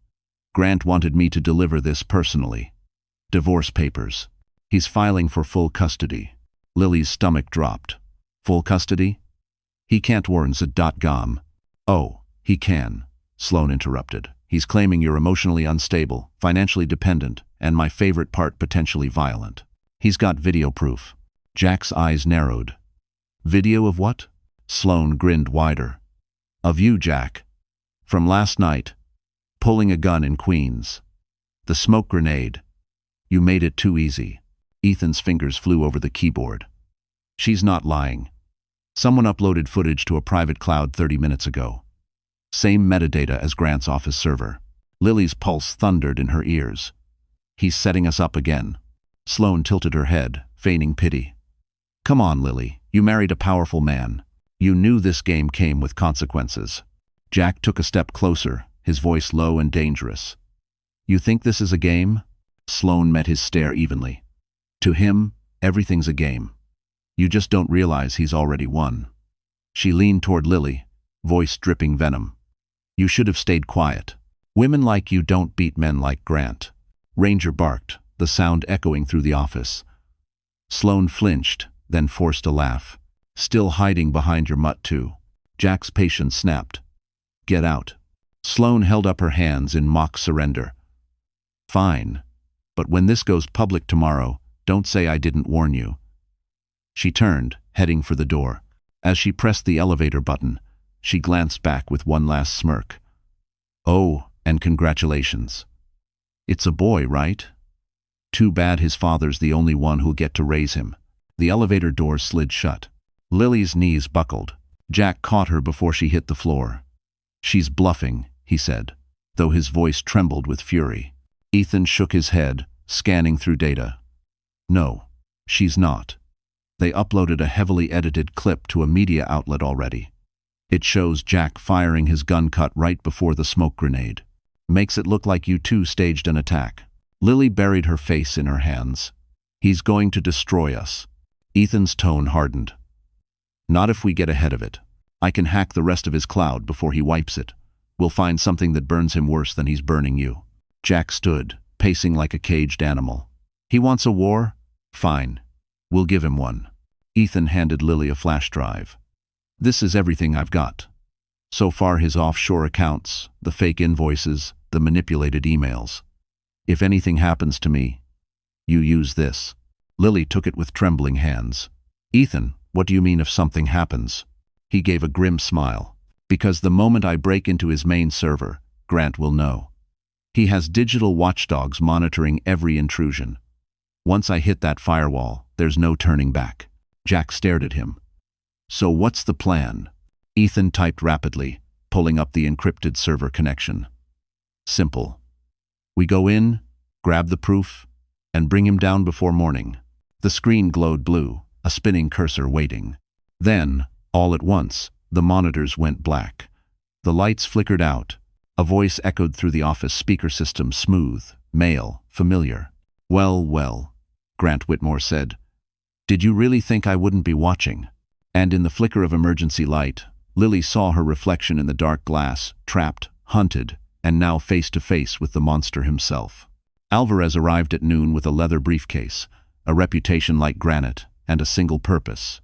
[SPEAKER 1] Grant wanted me to deliver this personally. Divorce papers. He's filing for full custody. Lily's stomach dropped. Full custody? He can't warn Z.gom. Oh, he can, Sloane interrupted. He's claiming you're emotionally unstable, financially dependent, and my favorite part, potentially violent. He's got video proof. Jack's eyes narrowed. Video of what? Sloane grinned wider. Of you, Jack. From last night. Pulling a gun in Queens. The smoke grenade. You made it too easy. Ethan's fingers flew over the keyboard. She's not lying. Someone uploaded footage to a private cloud 30 minutes ago. Same metadata as Grant's office server. Lily's pulse thundered in her ears. He's setting us up again. Sloane tilted her head, feigning pity. Come on, Lily. You married a powerful man. You knew this game came with consequences. Jack took a step closer, his voice low and dangerous. You think this is a game? Sloane met his stare evenly. To him, everything's a game. You just don't realize he's already won. She leaned toward Lily, voice dripping venom. You should have stayed quiet. Women like you don't beat men like Grant. Ranger barked, the sound echoing through the office. Sloane flinched, then forced a laugh. Still hiding behind your mutt too. Jack's patience snapped. Get out. Sloane held up her hands in mock surrender. Fine. But when this goes public tomorrow, don't say I didn't warn you. She turned, heading for the door. As she pressed the elevator button, she glanced back with one last smirk. Oh, and congratulations. It's a boy, right? Too bad his father's the only one who'll get to raise him. The elevator door slid shut. Lily's knees buckled. Jack caught her before she hit the floor. She's bluffing, he said, though his voice trembled with fury. Ethan shook his head, scanning through data. No, she's not. They uploaded a heavily edited clip to a media outlet already. It shows Jack firing his gun cut right before the smoke grenade. Makes it look like you two staged an attack. Lily buried her face in her hands. He's going to destroy us. Ethan's tone hardened. Not if we get ahead of it. I can hack the rest of his cloud before he wipes it. We'll find something that burns him worse than he's burning you." Jack stood, pacing like a caged animal. "He wants a war? Fine. We'll give him one." Ethan handed Lily a flash drive. "This is everything I've got. So far, his offshore accounts, the fake invoices, the manipulated emails. If anything happens to me, you use this." Lily took it with trembling hands. "Ethan, what do you mean if something happens?" He gave a grim smile. "Because the moment I break into his main server, Grant will know. He has digital watchdogs monitoring every intrusion. Once I hit that firewall, there's no turning back." Jack stared at him. "So what's the plan?" Ethan typed rapidly, pulling up the encrypted server connection. "Simple. We go in, grab the proof, and bring him down before morning." The screen glowed blue, a spinning cursor waiting. Then, all at once, the monitors went black. The lights flickered out. A voice echoed through the office speaker system, smooth, male, familiar. "Well, well," Grant Whitmore said. "Did you really think I wouldn't be watching?" And in the flicker of emergency light, Lily saw her reflection in the dark glass, trapped, hunted, and now face to face with the monster himself. Alvarez arrived at noon with a leather briefcase, a reputation like granite, and a single purpose: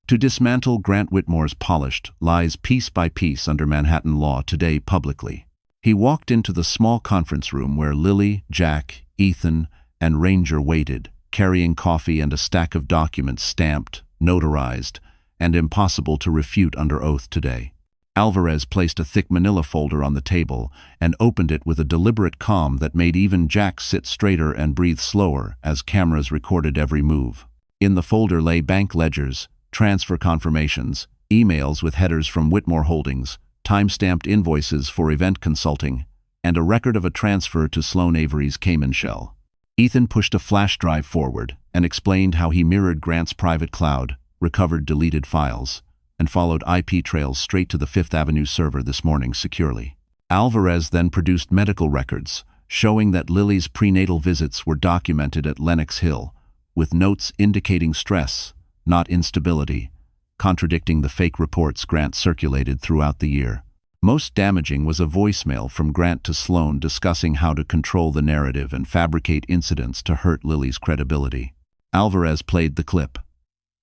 [SPEAKER 1] to dismantle Grant Whitmore's polished lies piece by piece under Manhattan law today publicly. He walked into the small conference room where Lily, Jack, Ethan, and Ranger waited, carrying coffee and a stack of documents stamped, notarized, and impossible to refute under oath today. Alvarez placed a thick manila folder on the table and opened it with a deliberate calm that made even Jack sit straighter and breathe slower as cameras recorded every move. In the folder lay bank ledgers, transfer confirmations, emails with headers from Whitmore Holdings, time-stamped invoices for event consulting, and a record of a transfer to Sloan Avery's Cayman shell. Ethan pushed a flash drive forward and explained how he mirrored Grant's private cloud, recovered deleted files, and followed IP trails straight to the Fifth Avenue server this morning securely. Alvarez then produced medical records showing that Lily's prenatal visits were documented at Lenox Hill, with notes indicating stress, not instability, contradicting the fake reports Grant circulated throughout the year. Most damaging was a voicemail from Grant to Sloan discussing how to control the narrative and fabricate incidents to hurt Lily's credibility. Alvarez played the clip.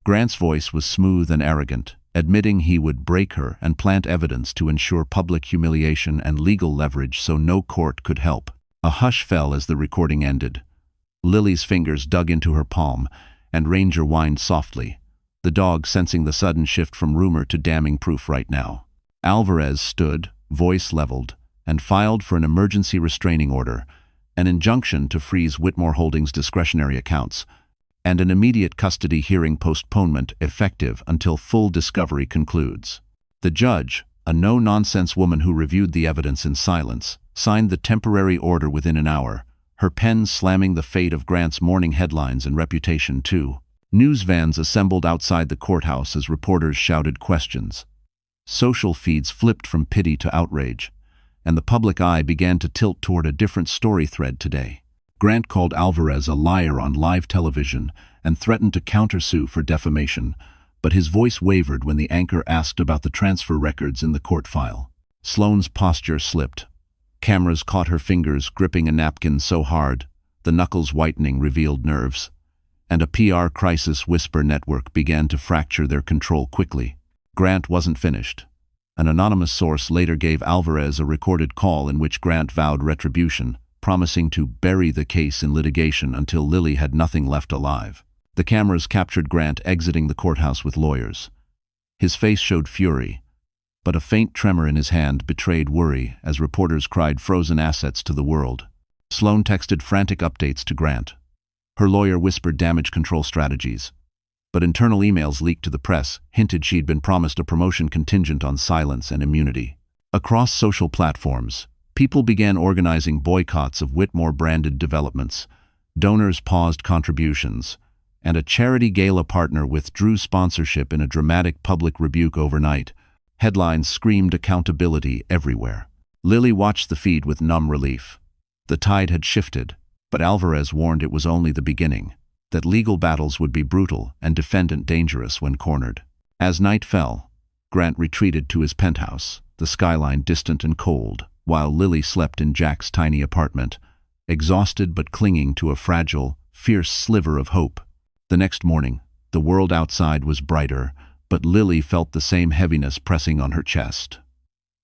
[SPEAKER 1] Grant's voice was smooth and arrogant, admitting he would break her and plant evidence to ensure public humiliation and legal leverage so no court could help. A hush fell as the recording ended. Lily's fingers dug into her palm, and Ranger whined softly, the dog sensing the sudden shift from rumor to damning proof right now. Alvarez stood, voice leveled, and filed for an emergency restraining order, an injunction to freeze Whitmore Holdings' discretionary accounts, and an immediate custody hearing postponement effective until full discovery concludes. The judge, a no-nonsense woman who reviewed the evidence in silence, signed the temporary order within an hour, her pen slamming the fate of Grant's morning headlines and reputation too. News vans assembled outside the courthouse as reporters shouted questions. Social feeds flipped from pity to outrage, and the public eye began to tilt toward a different story thread today. Grant called Alvarez a liar on live television and threatened to countersue for defamation, but his voice wavered when the anchor asked about the transfer records in the court file. Sloan's posture slipped. Cameras caught her fingers gripping a napkin so hard, the knuckles whitening revealed nerves, and a PR crisis whisper network began to fracture their control quickly. Grant wasn't finished. An anonymous source later gave Alvarez a recorded call in which Grant vowed retribution, promising to bury the case in litigation until Lily had nothing left alive. The cameras captured Grant exiting the courthouse with lawyers. His face showed fury, but a faint tremor in his hand betrayed worry as reporters cried frozen assets to the world. Sloan texted frantic updates to Grant. Her lawyer whispered damage control strategies, but internal emails leaked to the press hinted she'd been promised a promotion contingent on silence and immunity. Across social platforms, people began organizing boycotts of Whitmore-branded developments. Donors paused contributions, and a charity gala partner withdrew sponsorship in a dramatic public rebuke overnight. Headlines screamed accountability everywhere. Lily watched the feed with numb relief. The tide had shifted, but Alvarez warned it was only the beginning, that legal battles would be brutal and defendant dangerous when cornered. As night fell, Grant retreated to his penthouse, the skyline distant and cold, while Lily slept in Jack's tiny apartment, exhausted but clinging to a fragile, fierce sliver of hope. The next morning, the world outside was brighter, but Lily felt the same heaviness pressing on her chest.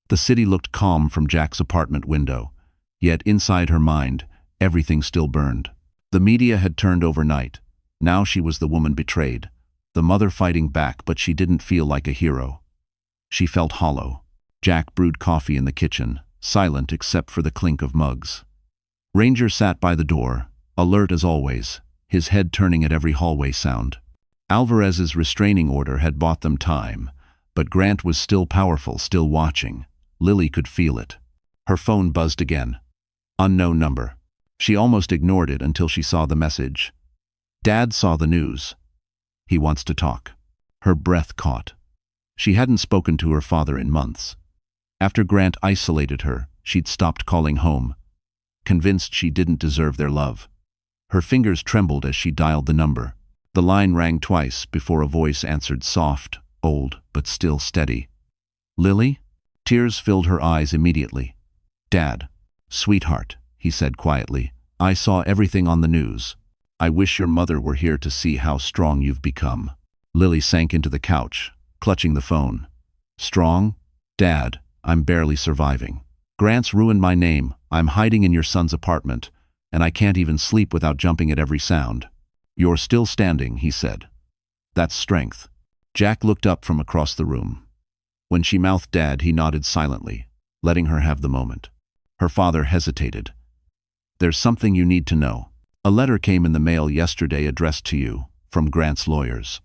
[SPEAKER 1] The city looked calm from Jack's apartment window, yet inside her mind, everything still burned. The media had turned overnight. Now she was the woman betrayed, the mother fighting back, but she didn't feel like a hero. She felt hollow. Jack brewed coffee in the kitchen, silent except for the clink of mugs. Ranger sat by the door, alert as always, his head turning at every hallway sound. Alvarez's restraining order had bought them time, but Grant was still powerful, still watching. Lily could feel it. Her phone buzzed again. Unknown number. She almost ignored it until she saw the message. Dad saw the news. He wants to talk. Her breath caught. She hadn't spoken to her father in months. After Grant isolated her, she'd stopped calling home, convinced she didn't deserve their love. Her fingers trembled as she dialed the number. The line rang twice before a voice answered, soft, old, but still steady. Lily? Tears filled her eyes immediately. Dad. Sweetheart, he said quietly. I saw everything on the news. I wish your mother were here to see how strong you've become. Lily sank into the couch, clutching the phone. Strong? Dad, I'm barely surviving. Grant's ruined my name. I'm hiding in your son's apartment, and I can't even sleep without jumping at every sound. You're still standing, he said. That's strength. Jack looked up from across the room. When she mouthed Dad, he nodded silently, letting her have the moment. Her father hesitated. There's something you need to know. A letter came in the mail yesterday addressed to you, from Grant's lawyers.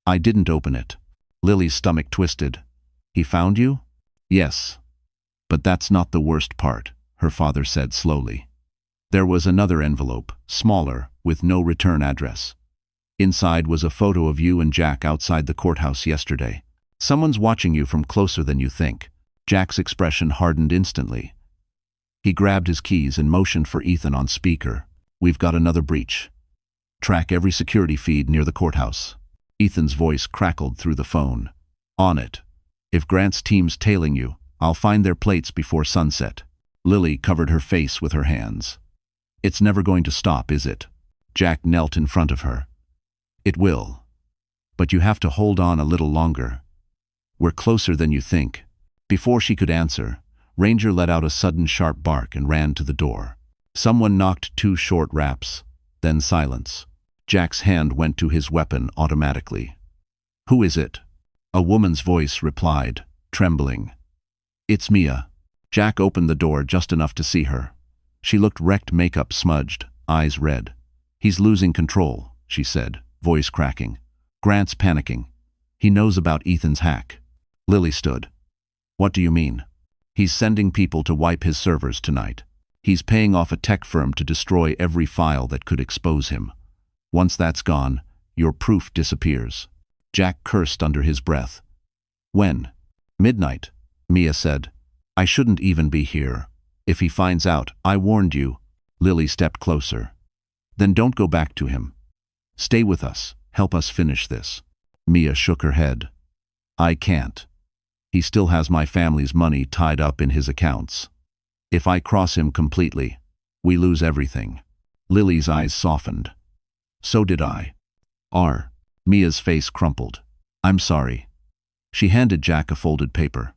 [SPEAKER 1] I didn't open it. Lily's stomach twisted. He found you? Yes. But that's not the worst part, her father said slowly. There was another envelope, smaller, with no return address. Inside was a photo of you and Jack outside the courthouse yesterday. Someone's watching you from closer than you think. Jack's expression hardened instantly. He grabbed his keys and motioned for Ethan on speaker. We've got another breach. Track every security feed near the courthouse. Ethan's voice crackled through the phone. On it. If Grant's team's tailing you, I'll find their plates before sunset. Lily covered her face with her hands. It's never going to stop, is it? Jack knelt in front of her. It will. But you have to hold on a little longer. We're closer than you think. Before she could answer, Ranger let out a sudden sharp bark and ran to the door. Someone knocked 2 short raps, then silence. Jack's hand went to his weapon automatically. Who is it? A woman's voice replied, trembling. It's Mia. Jack opened the door just enough to see her. She looked wrecked, makeup smudged, eyes red. He's losing control, she said, voice cracking. Grant's panicking. He knows about Ethan's hack. Lily stood. What do you mean? He's sending people to wipe his servers tonight. He's paying off a tech firm to destroy every file that could expose him. Once that's gone, your proof disappears. Jack cursed under his breath. When? Midnight, Mia said. I shouldn't even be here. If he finds out, I warned you. Lily stepped closer. Then don't go back to him. Stay with us. Help us finish this. Mia shook her head. I can't. He still has my family's money tied up in his accounts. If I cross him completely, we lose everything. Lily's eyes softened. So did I. Mia's face crumpled. I'm sorry. She handed Jack a folded paper.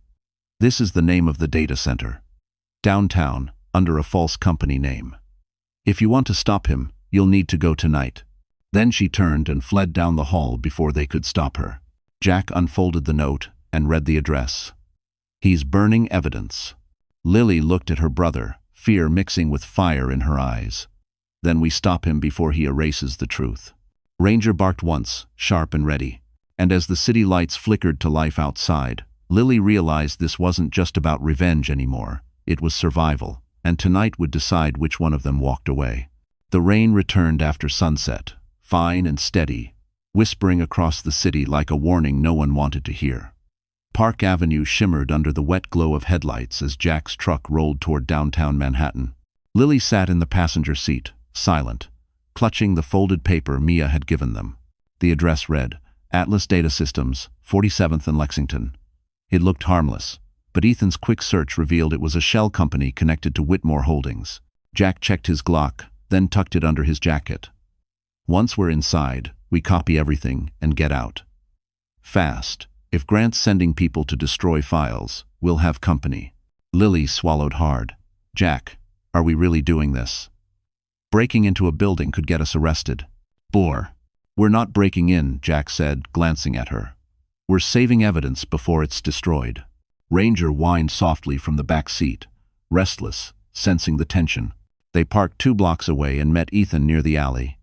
[SPEAKER 1] This is the name of the data center. Downtown, under a false company name. If you want to stop him, you'll need to go tonight. Then she turned and fled down the hall before they could stop her. Jack unfolded the note and read the address. He's burning evidence. Lily looked at her brother, fear mixing with fire in her eyes. Then we stop him before he erases the truth. Ranger barked once, sharp and ready. And as the city lights flickered to life outside, Lily realized this wasn't just about revenge anymore. It was survival, and tonight would decide which one of them walked away. The rain returned after sunset, fine and steady, whispering across the city like a warning no one wanted to hear. Park Avenue shimmered under the wet glow of headlights as Jack's truck rolled toward downtown Manhattan. Lily sat in the passenger seat, silent, clutching the folded paper Mia had given them. The address read, Atlas Data Systems, 47th and Lexington. It looked harmless, but Ethan's quick search revealed it was a shell company connected to Whitmore Holdings. Jack checked his Glock, then tucked it under his jacket. Once we're inside, we copy everything and get out. Fast. If Grant's sending people to destroy files, we'll have company. Lily swallowed hard. Jack, are we really doing this? Breaking into a building could get us arrested. Bore. We're not breaking in, Jack said, glancing at her. We're saving evidence before it's destroyed. Ranger whined softly from the back seat, restless, sensing the tension. They parked 2 blocks away and met Ethan near the alley.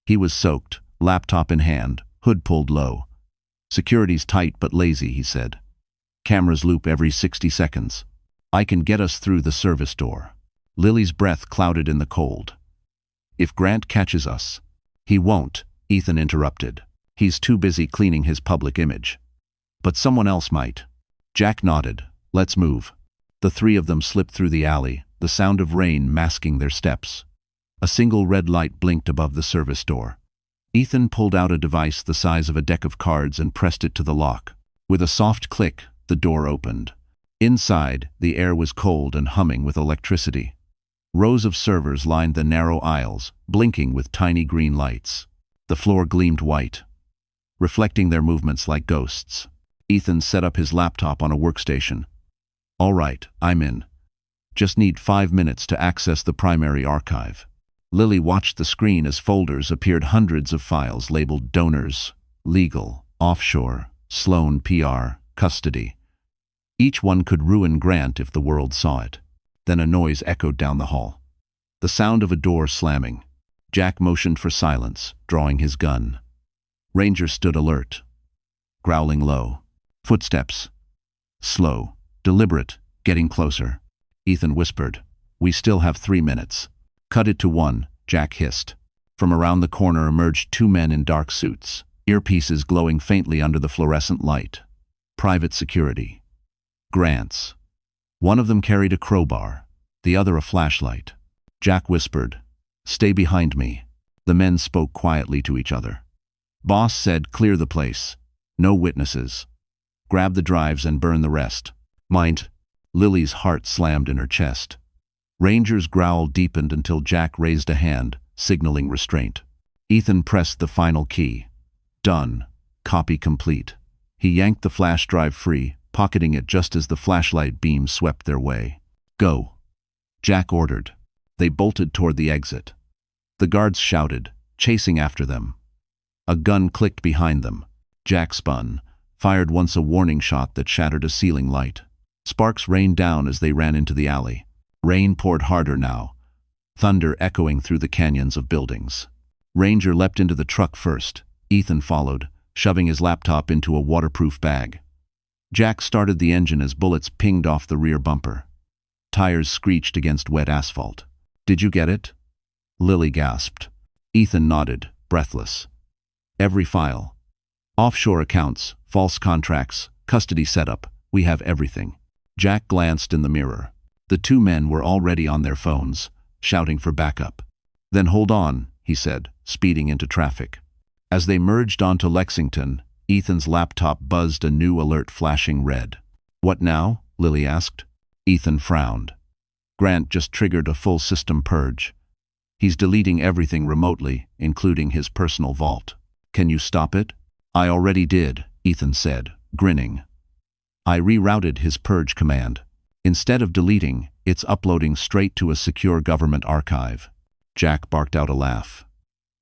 [SPEAKER 1] He was soaked, laptop in hand, hood pulled low. Security's tight but lazy, he said. Cameras loop every 60 seconds. I can get us through the service door. Lily's breath clouded in the cold. If Grant catches us. He won't, Ethan interrupted. He's too busy cleaning his public image. But someone else might. Jack nodded. Let's move. The 3 of them slipped through the alley, the sound of rain masking their steps. A single red light blinked above the service door. Ethan pulled out a device the size of a deck of cards and pressed it to the lock. With a soft click, the door opened. Inside, the air was cold and humming with electricity. Rows of servers lined the narrow aisles, blinking with tiny green lights. The floor gleamed white, reflecting their movements like ghosts. Ethan set up his laptop on a workstation. All right, I'm in. Just need 5 minutes to access the primary archive. Lily watched the screen as folders appeared, hundreds of files labeled donors, legal, offshore, Sloan PR, custody. Each one could ruin Grant if the world saw it. Then a noise echoed down the hall. The sound of a door slamming. Jack motioned for silence, drawing his gun. Ranger stood alert, growling low. Footsteps. Slow, deliberate, getting closer. Ethan whispered, "We still have 3 minutes." "Cut it to 1, Jack hissed. From around the corner emerged 2 men in dark suits, earpieces glowing faintly under the fluorescent light. Private security. Grant's. One of them carried a crowbar, the other a flashlight. Jack whispered, "Stay behind me." The men spoke quietly to each other. Boss said, "Clear the place. No witnesses. Grab the drives and burn the rest." "Mind." Lily's heart slammed in her chest. Ranger's growl deepened until Jack raised a hand, signaling restraint. Ethan pressed the final key. Done. Copy complete. He yanked the flash drive free, pocketing it just as the flashlight beam swept their way. "Go," Jack ordered. They bolted toward the exit. The guards shouted, chasing after them. A gun clicked behind them. Jack spun, fired once a warning shot that shattered a ceiling light. Sparks rained down as they ran into the alley. Rain poured harder now, thunder echoing through the canyons of buildings. Ranger leapt into the truck first. Ethan followed, shoving his laptop into a waterproof bag. Jack started the engine as bullets pinged off the rear bumper. Tires screeched against wet asphalt. "Did you get it?" Lily gasped. Ethan nodded, breathless. "Every file. Offshore accounts, false contracts, custody setup. We have everything." Jack glanced in the mirror. The 2 men were already on their phones, shouting for backup. "Then hold on," he said, speeding into traffic. As they merged onto Lexington, Ethan's laptop buzzed a new alert flashing red. "What now?" Lily asked. Ethan frowned. "Grant just triggered a full system purge. He's deleting everything remotely, including his personal vault. Can you stop it?" "I already did," Ethan said, grinning. "I rerouted his purge command. Instead of deleting, it's uploading straight to a secure government archive." Jack barked out a laugh.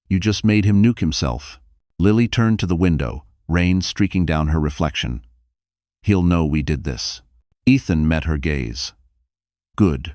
[SPEAKER 1] "You just made him nuke himself." Lily turned to the window, rain streaking down her reflection. "He'll know we did this." Ethan met her gaze. "Good.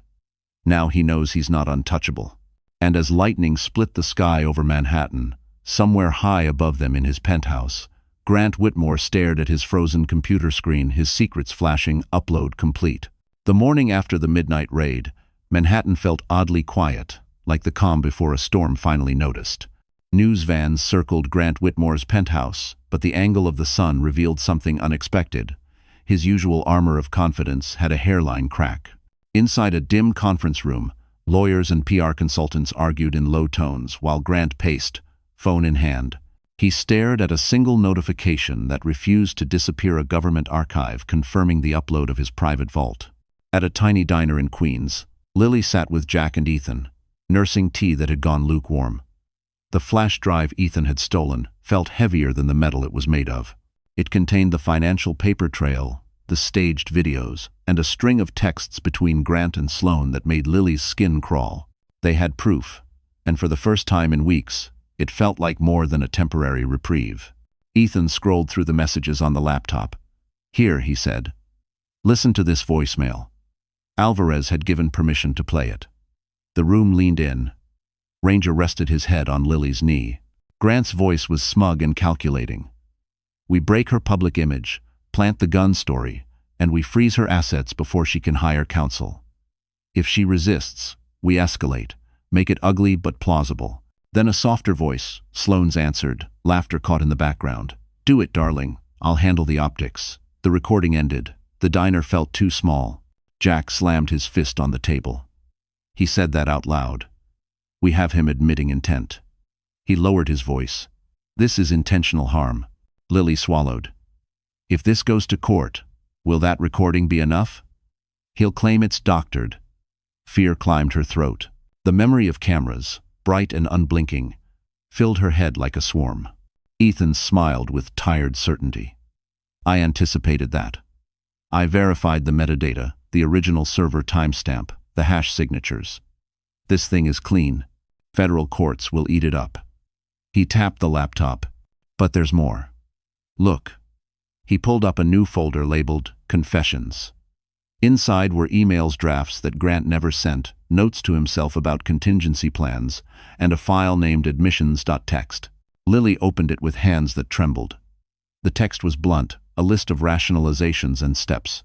[SPEAKER 1] Now he knows he's not untouchable." And as lightning split the sky over Manhattan, somewhere high above them in his penthouse, Grant Whitmore stared at his frozen computer screen, his secrets flashing, "Upload complete." The morning after the midnight raid, Manhattan felt oddly quiet, like the calm before a storm finally noticed. News vans circled Grant Whitmore's penthouse, but the angle of the sun revealed something unexpected. His usual armor of confidence had a hairline crack. Inside a dim conference room, lawyers and PR consultants argued in low tones while Grant paced, phone in hand. He stared at a single notification that refused to disappear, a government archive confirming the upload of his private vault. At a tiny diner in Queens, Lily sat with Jack and Ethan, nursing tea that had gone lukewarm. The flash drive Ethan had stolen felt heavier than the metal it was made of. It contained the financial paper trail, the staged videos, and a string of texts between Grant and Sloan that made Lily's skin crawl. They had proof, and for the first time in weeks, it felt like more than a temporary reprieve. Ethan scrolled through the messages on the laptop. "Here," he said. "Listen to this voicemail." Alvarez had given permission to play it. The room leaned in. Ranger rested his head on Lily's knee. Grant's voice was smug and calculating. "We break her public image, plant the gun story, and we freeze her assets before she can hire counsel. If she resists, we escalate, make it ugly but plausible." Then a softer voice, Sloane's, answered, laughter caught in the background. "Do it, darling. I'll handle the optics." The recording ended. The diner felt too small. Jack slammed his fist on the table. He said that out loud. "We have him admitting intent." He lowered his voice. "This is intentional harm." Lily swallowed. "If this goes to court, will that recording be enough?" "He'll claim it's doctored." Fear climbed her throat. The memory of cameras, bright and unblinking, filled her head like a swarm. Ethan smiled with tired certainty. "I anticipated that. I verified the metadata, the original server timestamp, the hash signatures. This thing is clean. Federal courts will eat it up." He tapped the laptop. "But there's more. Look." He pulled up a new folder labeled Confessions. Inside were emails, drafts that Grant never sent, notes to himself about contingency plans, and a file named admissions.txt. Lily opened it with hands that trembled. The text was blunt, a list of rationalizations and steps.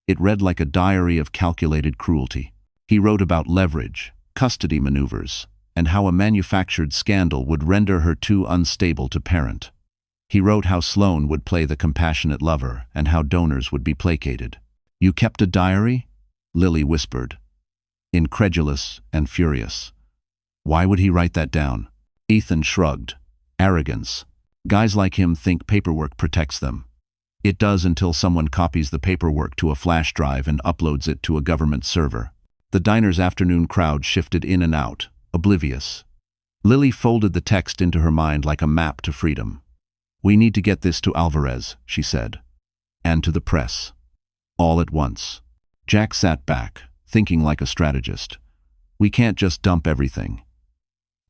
[SPEAKER 1] It read like a diary of calculated cruelty. He wrote about leverage, custody maneuvers, and how a manufactured scandal would render her too unstable to parent. He wrote how Sloan would play the compassionate lover and how donors would be placated. "You kept a diary?" Lily whispered, incredulous and furious. Why would he write that down? Ethan shrugged. Arrogance. Guys like him think paperwork protects them. It does until someone copies the paperwork to a flash drive and uploads it to a government server. The diner's afternoon crowd shifted in and out, oblivious. Lily folded the text into her mind like a map to freedom. "We need to get this to Alvarez," she said. "And to the press. All at once." Jack sat back, thinking like a strategist. "We can't just dump everything.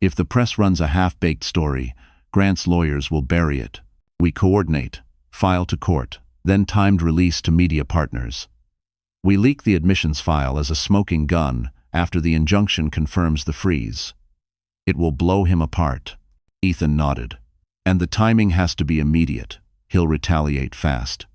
[SPEAKER 1] If the press runs a half-baked story, Grant's lawyers will bury it. We coordinate, file to court, then timed release to media partners. We leak the admissions file as a smoking gun after the injunction confirms the freeze. It will blow him apart." Ethan nodded. "And the timing has to be immediate. He'll retaliate fast.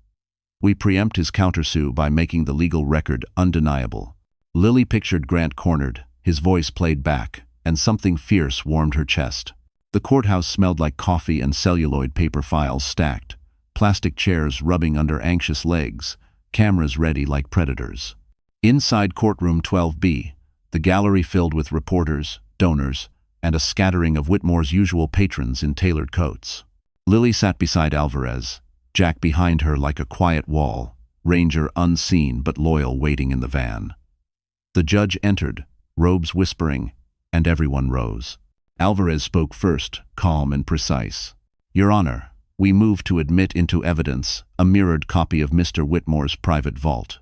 [SPEAKER 1] We preempt his countersue by making the legal record undeniable." Lily pictured Grant cornered, his voice played back, and something fierce warmed her chest. The courthouse smelled like coffee and celluloid paper files stacked, plastic chairs rubbing under anxious legs, cameras ready like predators. Inside courtroom 12B, the gallery filled with reporters, donors, and a scattering of Whitmore's usual patrons in tailored coats. Lily sat beside Alvarez, Jack behind her like a quiet wall, Ranger unseen but loyal waiting in the van. The judge entered, robes whispering, and everyone rose. Alvarez spoke first, calm and precise. "Your Honor, we move to admit into evidence a mirrored copy of Mr. Whitmore's private vault,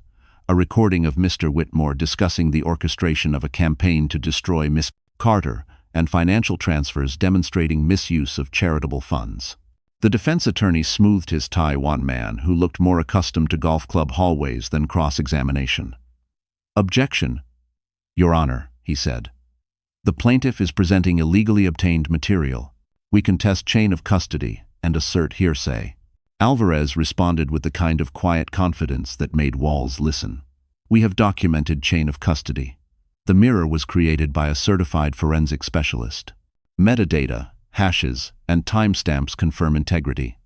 [SPEAKER 1] a recording of Mr. Whitmore discussing the orchestration of a campaign to destroy Miss Carter and financial transfers demonstrating misuse of charitable funds." The defense attorney smoothed his tie, one man who looked more accustomed to golf club hallways than cross-examination. "Objection, Your Honor," he said. "The plaintiff is presenting illegally obtained material. We contest chain of custody and assert hearsay." Alvarez responded with the kind of quiet confidence that made walls listen. "We have documented chain of custody. The mirror was created by a certified forensic specialist. Metadata, hashes, and timestamps confirm integrity.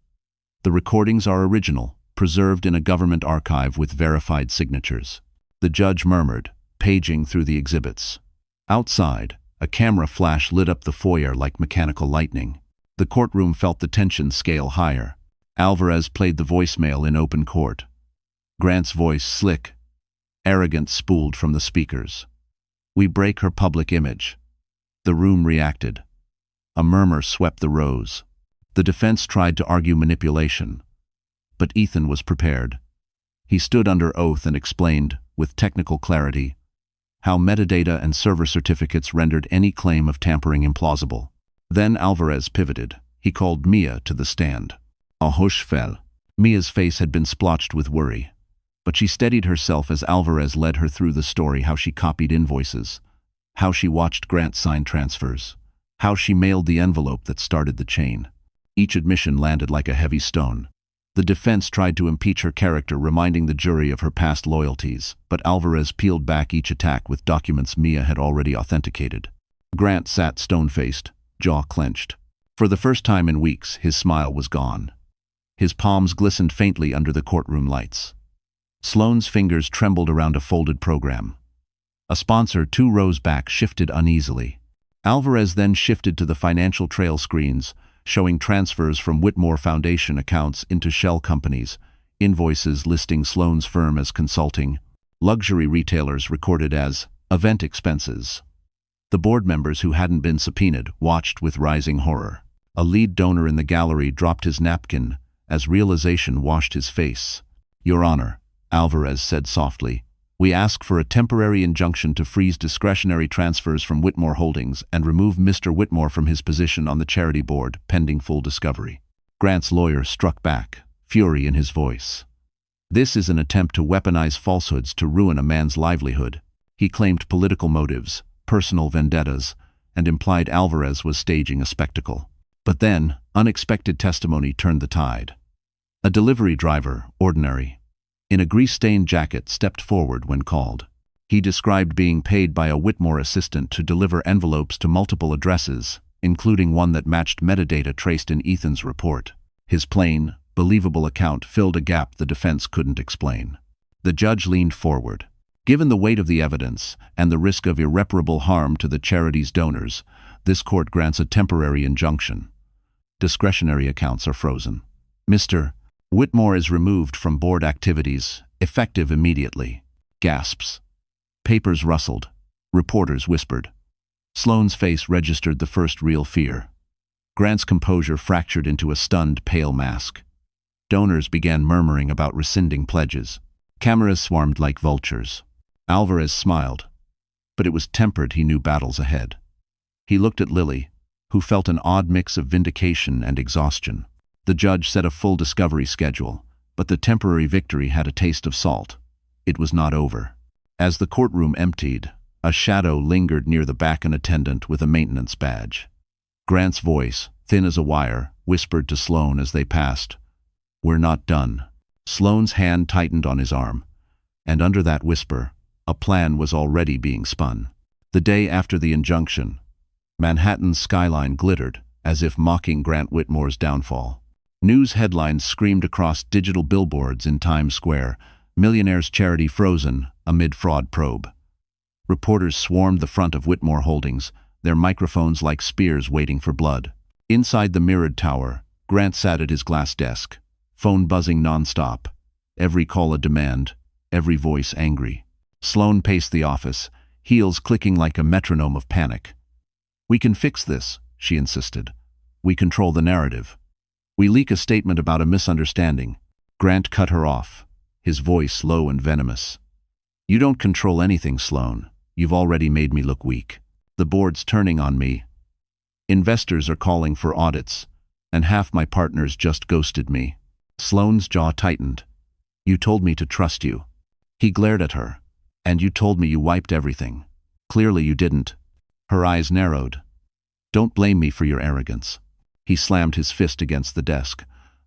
[SPEAKER 1] The recordings are original, preserved in a government archive with verified signatures." The judge murmured, paging through the exhibits. Outside, a camera flash lit up the foyer like mechanical lightning. The courtroom felt the tension scale higher. Alvarez played the voicemail in open court. Grant's voice, slick, arrogant, spooled from the speakers. "We break her public image." The room reacted. A murmur swept the rows. The defense tried to argue manipulation, but Ethan was prepared. He stood under oath and explained, with technical clarity, how metadata and server certificates rendered any claim of tampering implausible. Then Alvarez pivoted. He called Mia to the stand. A hush fell. Mia's face had been splotched with worry, but she steadied herself as Alvarez led her through the story: how she copied invoices, how she watched Grant sign transfers, how she mailed the envelope that started the chain. Each admission landed like a heavy stone. The defense tried to impeach her character, reminding the jury of her past loyalties, but Alvarez peeled back each attack with documents Mia had already authenticated. Grant sat stone-faced, jaw clenched. For the first time in weeks, his smile was gone. His palms glistened faintly under the courtroom lights. Sloane's fingers trembled around a folded program. A sponsor 2 rows back shifted uneasily. Alvarez then shifted to the financial trail screens, showing transfers from Whitmore Foundation accounts into shell companies, invoices listing Sloane's firm as consulting, luxury retailers recorded as event expenses. The board members who hadn't been subpoenaed watched with rising horror. A lead donor in the gallery dropped his napkin as realization washed his face. "Your Honor," Alvarez said softly, "we ask for a temporary injunction to freeze discretionary transfers from Whitmore Holdings and remove Mr. Whitmore from his position on the charity board, pending full discovery." Grant's lawyer struck back, fury in his voice. "This is an attempt to weaponize falsehoods to ruin a man's livelihood." He claimed political motives, personal vendettas, and implied Alvarez was staging a spectacle. But then, unexpected testimony turned the tide. A delivery driver, ordinary, in a grease-stained jacket, stepped forward when called. He described being paid by a Whitmore assistant to deliver envelopes to multiple addresses, including one that matched metadata traced in Ethan's report. His plain, believable account filled a gap the defense couldn't explain. The judge leaned forward. "Given the weight of the evidence and the risk of irreparable harm to the charity's donors, this court grants a temporary injunction. Discretionary accounts are frozen. Mr. Whitmore is removed from board activities, effective immediately." Gasps. Papers rustled. Reporters whispered. Sloane's face registered the first real fear. Grant's composure fractured into a stunned, pale mask. Donors began murmuring about rescinding pledges. Cameras swarmed like vultures. Alvarez smiled, but it was tempered. He knew battles ahead. He looked at Lily, who felt an odd mix of vindication and exhaustion. The judge set a full discovery schedule, but the temporary victory had a taste of salt. It was not over. As the courtroom emptied, a shadow lingered near the back, an attendant with a maintenance badge. Grant's voice, thin as a wire, whispered to Sloane as they passed, "We're not done." Sloane's hand tightened on his arm, and under that whisper, a plan was already being spun. The day after the injunction, Manhattan's skyline glittered, as if mocking Grant Whitmore's downfall. News headlines screamed across digital billboards in Times Square, "Millionaire's charity frozen amid fraud probe." Reporters swarmed the front of Whitmore Holdings, their microphones like spears waiting for blood. Inside the mirrored tower, Grant sat at his glass desk, phone buzzing nonstop, every call a demand, every voice angry. Sloane paced the office, heels clicking like a metronome of panic. "We can fix this," she insisted. "We control the narrative. We leak a statement about a misunderstanding." Grant cut her off, his voice low and venomous. "You don't control anything, Sloane. You've already made me look weak. The board's turning on me. Investors are calling for audits, and half my partners just ghosted me." Sloane's jaw tightened. "You told me to trust you." He glared at her. "And you told me you wiped everything. Clearly you didn't." Her eyes narrowed. "Don't blame me for your arrogance." He slammed his fist against the desk.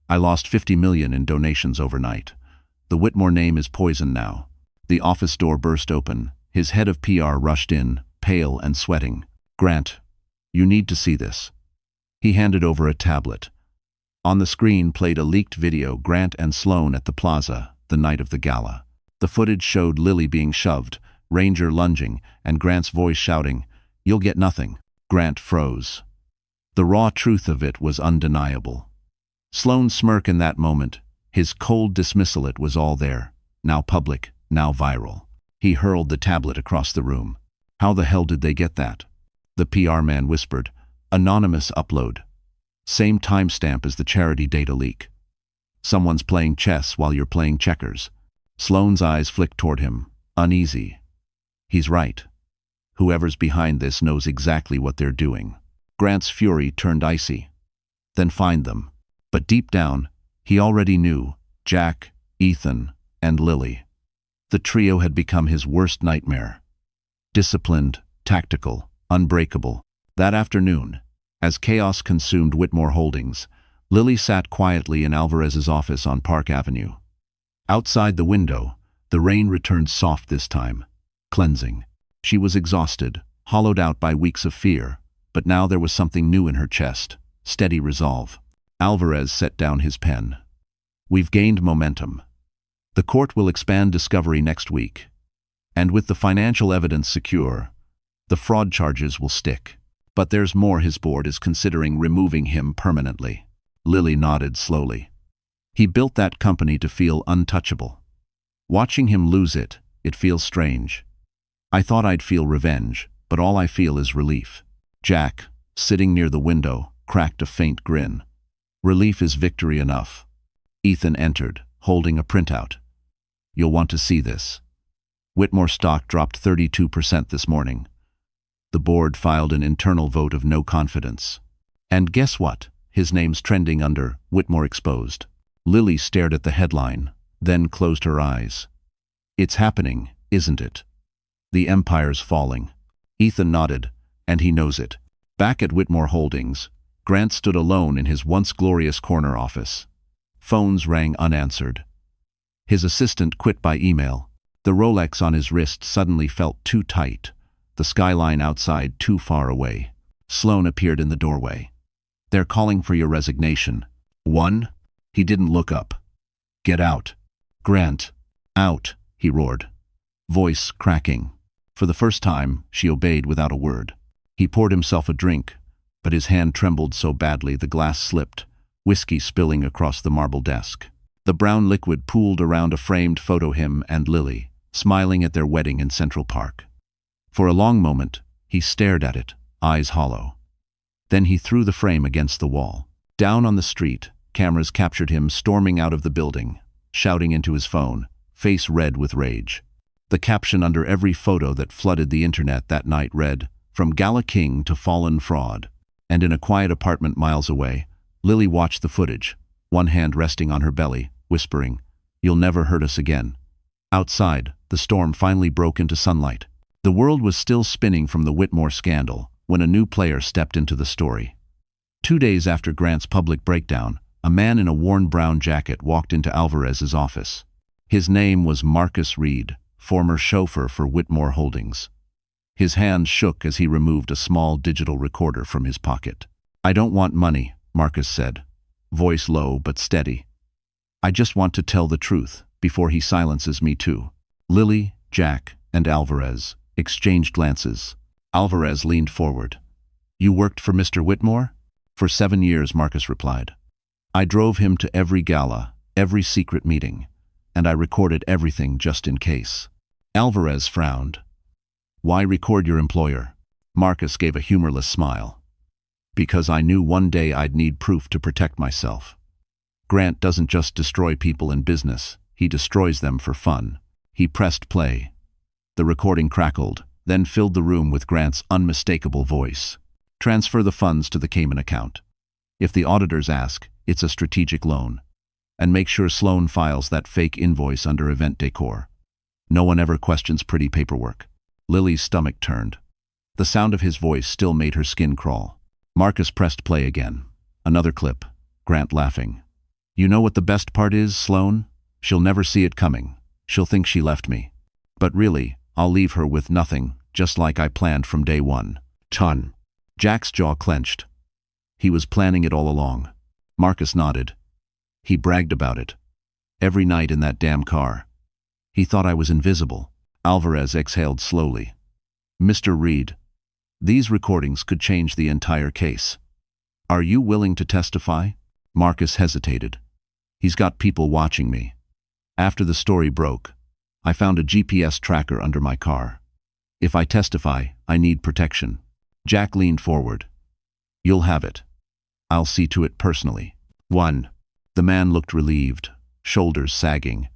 [SPEAKER 1] "I lost $50 million in donations overnight. The Whitmore name is poison now." The office door burst open. His head of PR rushed in, pale and sweating. "Grant, you need to see this." He handed over a tablet. On the screen played a leaked video, Grant and Sloane at the plaza, the night of the gala. The footage showed Lily being shoved, Ranger lunging, and Grant's voice shouting, "You'll get nothing." Grant froze. The raw truth of it was undeniable. Sloane's smirk in that moment, his cold dismissal, it was all there, now public, now viral. He hurled the tablet across the room. How the hell did they get that? The PR man whispered. Anonymous upload. Same timestamp as the charity data leak. Someone's playing chess while you're playing checkers. Sloane's eyes flicked toward him, uneasy. He's right. Whoever's behind this knows exactly what they're doing. Grant's fury turned icy. Then find them. But deep down, he already knew Jack, Ethan, and Lily. The trio had become his worst nightmare. Disciplined, tactical, unbreakable. That afternoon, as chaos consumed Whitmore Holdings, Lily sat quietly in Alvarez's office on Park Avenue. Outside the window, the rain returned soft this time, cleansing. She was exhausted, hollowed out by weeks of fear, but now there was something new in her chest, steady resolve. Alvarez set down his pen. We've gained momentum. The court will expand discovery next week. And with the financial evidence secure, the fraud charges will stick. But there's more. His board is considering removing him permanently. Lily nodded slowly. He built that company to feel untouchable. Watching him lose it, it feels strange. I thought I'd feel revenge, but all I feel is relief. Jack, sitting near the window, cracked a faint grin. Relief is victory enough. Ethan entered, holding a printout. You'll want to see this. Whitmore stock dropped 32% this morning. The board filed an internal vote of no confidence. And guess what? His name's trending under Whitmore exposed. Lily stared at the headline, then closed her eyes. It's happening, isn't it? The empire's falling. Ethan nodded, and he knows it. Back at Whitmore Holdings, Grant stood alone in his once glorious corner office. Phones rang unanswered. His assistant quit by email. The Rolex on his wrist suddenly felt too tight, the skyline outside too far away. Sloane appeared in the doorway. They're calling for your resignation. One? He didn't look up. Get out. Grant. Out, he roared. Voice cracking. For the first time, she obeyed without a word. He poured himself a drink, but his hand trembled so badly the glass slipped, whiskey spilling across the marble desk. The brown liquid pooled around a framed photo him and Lily, smiling at their wedding in Central Park. For a long moment, he stared at it, eyes hollow. Then he threw the frame against the wall. Down on the street, cameras captured him storming out of the building, shouting into his phone, face red with rage. The caption under every photo that flooded the internet that night read, "From Gala King to Fallen Fraud." And in a quiet apartment miles away, Lily watched the footage, one hand resting on her belly, whispering, "You'll never hurt us again." Outside, the storm finally broke into sunlight. The world was still spinning from the Whitmore scandal when a new player stepped into the story. 2 days after Grant's public breakdown, a man in a worn brown jacket walked into Alvarez's office. His name was Marcus Reed, former chauffeur for Whitmore Holdings. His hand shook as he removed a small digital recorder from his pocket. "I don't want money," Marcus said, voice low but steady. "I just want to tell the truth before he silences me too." Lily, Jack, and Alvarez exchanged glances. Alvarez leaned forward. "You worked for Mr. Whitmore?" "For 7 years," Marcus replied. "I drove him to every gala, every secret meeting, and I recorded everything just in case." Alvarez frowned. "Why record your employer?" Marcus gave a humorless smile. "Because I knew one day I'd need proof to protect myself. Grant doesn't just destroy people in business, he destroys them for fun." He pressed play. The recording crackled, then filled the room with Grant's unmistakable voice. "Transfer the funds to the Cayman account. If the auditors ask, it's a strategic loan. And make sure Sloane files that fake invoice under event decor. No one ever questions pretty paperwork." Lily's stomach turned. The sound of his voice still made her skin crawl. Marcus pressed play again. Another clip, Grant laughing. "You know what the best part is, Sloane? She'll never see it coming. She'll think she left me. But really, I'll leave her with nothing, just like I planned from day one." Ton. Jack's jaw clenched. He was planning it all along. Marcus nodded. He bragged about it. Every night in that damn car. He thought I was invisible. Alvarez exhaled slowly. "Mr. Reed, these recordings could change the entire case. Are you willing to testify? Marcus hesitated. He's got people watching me. After the story broke, I found a GPS tracker under my car. If I testify, I need protection. Jack leaned forward. You'll have it. I'll see to it personally. 1. The man looked relieved, shoulders sagging.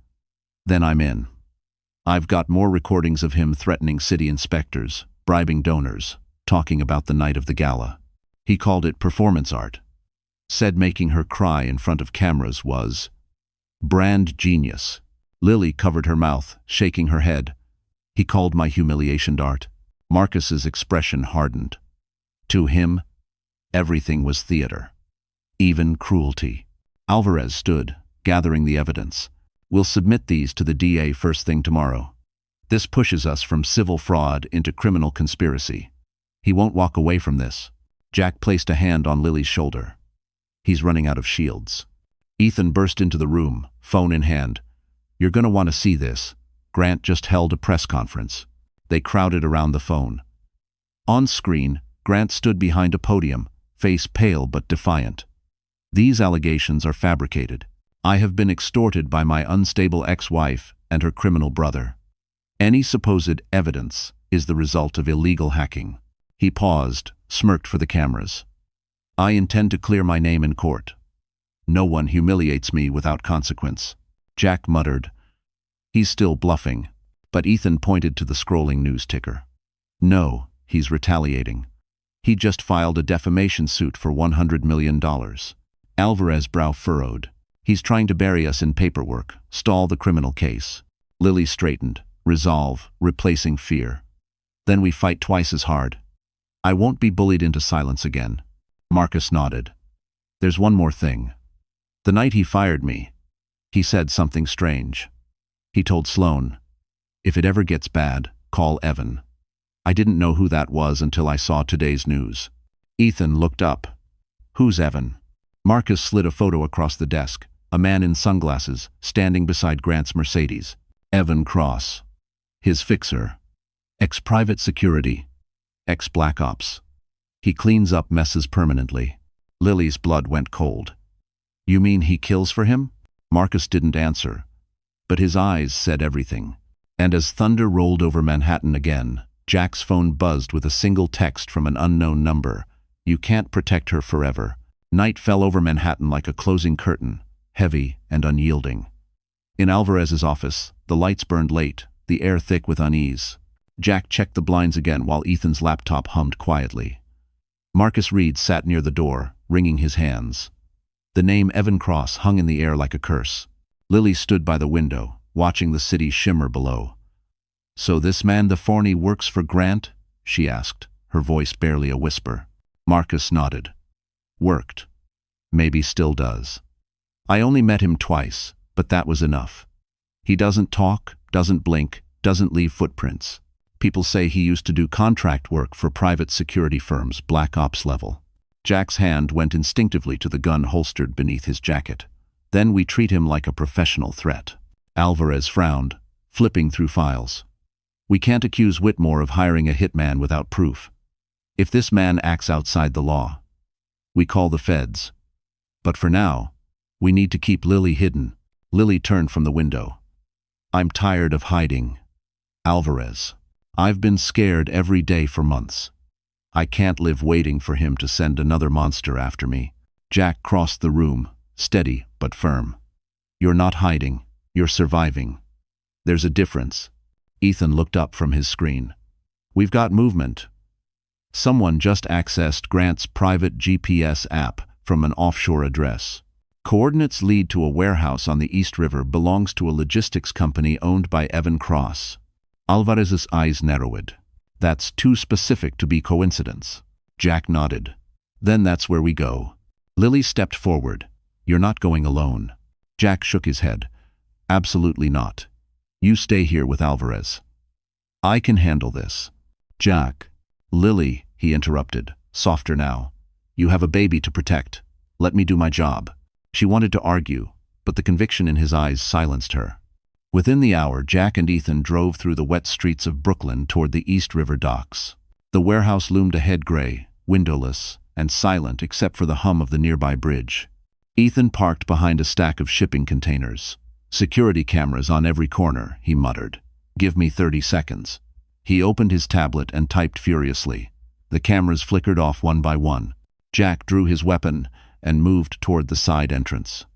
[SPEAKER 1] Then I'm in. I've got more recordings of him threatening city inspectors, bribing donors, talking about the night of the gala. He called it performance art. Said making her cry in front of cameras was brand genius. Lily covered her mouth, shaking her head. He called my humiliation art. Marcus's expression hardened. To him, everything was theater. Even cruelty. Alvarez stood, gathering the evidence. We'll submit these to the DA first thing tomorrow. This pushes us from civil fraud into criminal conspiracy. He won't walk away from this. Jack placed a hand on Lily's shoulder. He's running out of shields. Ethan burst into the room, phone in hand. You're going to want to see this. Grant just held a press conference. They crowded around the phone. On screen, Grant stood behind a podium, face pale but defiant. These allegations are fabricated. I have been extorted by my unstable ex-wife and her criminal brother. Any supposed evidence is the result of illegal hacking. He paused, smirked for the cameras. I intend to clear my name in court. No one humiliates me without consequence. Jack muttered. He's still bluffing, but Ethan pointed to the scrolling news ticker. No, he's retaliating. He just filed a defamation suit for $100 million. Alvarez's brow furrowed. He's trying to bury us in paperwork, stall the criminal case. Lily straightened. Resolve, replacing fear. Then we fight twice as hard. I won't be bullied into silence again. Marcus nodded. There's one more thing. The night he fired me, he said something strange. He told Sloan, if it ever gets bad, call Evan. I didn't know who that was until I saw today's news. Ethan looked up. Who's Evan? Marcus slid a photo across the desk, a man in sunglasses, standing beside Grant's Mercedes. Evan Cross. His fixer. Ex-private security. Ex-Black Ops. He cleans up messes permanently. Lily's blood went cold. You mean he kills for him? Marcus didn't answer, but his eyes said everything. And as thunder rolled over Manhattan again, Jack's phone buzzed with a single text from an unknown number. You can't protect her forever. Night fell over Manhattan like a closing curtain, heavy and unyielding. In Alvarez's office, the lights burned late, the air thick with unease. Jack checked the blinds again while Ethan's laptop hummed quietly. Marcus Reed sat near the door, wringing his hands. The name Evan Cross hung in the air like a curse. Lily stood by the window, watching the city shimmer below. So this man the Forney works for Grant? She asked, her voice barely a whisper. Marcus nodded. Worked. Maybe still does. I only met him twice, but that was enough. He doesn't talk, doesn't blink, doesn't leave footprints. People say he used to do contract work for private security firms, Black Ops level. Jack's hand went instinctively to the gun holstered beneath his jacket. Then we treat him like a professional threat. Alvarez frowned, flipping through files. We can't accuse Whitmore of hiring a hitman without proof. If this man acts outside the law, we call the feds. But for now, we need to keep Lily hidden. Lily turned from the window. I'm tired of hiding. Alvarez. I've been scared every day for months. I can't live waiting for him to send another monster after me. Jack crossed the room, steady but firm. You're not hiding, you're surviving. There's a difference. Ethan looked up from his screen. We've got movement. Someone just accessed Grant's private GPS app from an offshore address. Coordinates lead to a warehouse on the East River belongs to a logistics company owned by Evan Cross. Alvarez's eyes narrowed. That's too specific to be coincidence. Jack nodded. Then that's where we go. Lily stepped forward. You're not going alone. Jack shook his head. Absolutely not. You stay here with Alvarez. I can handle this. Jack. Lily, he interrupted, softer now. You have a baby to protect. Let me do my job. She wanted to argue, but the conviction in his eyes silenced her. Within the hour, Jack and Ethan drove through the wet streets of Brooklyn toward the East River docks. The warehouse loomed ahead gray, windowless, and silent except for the hum of the nearby bridge. Ethan parked behind a stack of shipping containers. "Security cameras on every corner," he muttered. "Give me 30 seconds." He opened his tablet and typed furiously. The cameras flickered off one by one. Jack drew his weapon and moved toward the side entrance.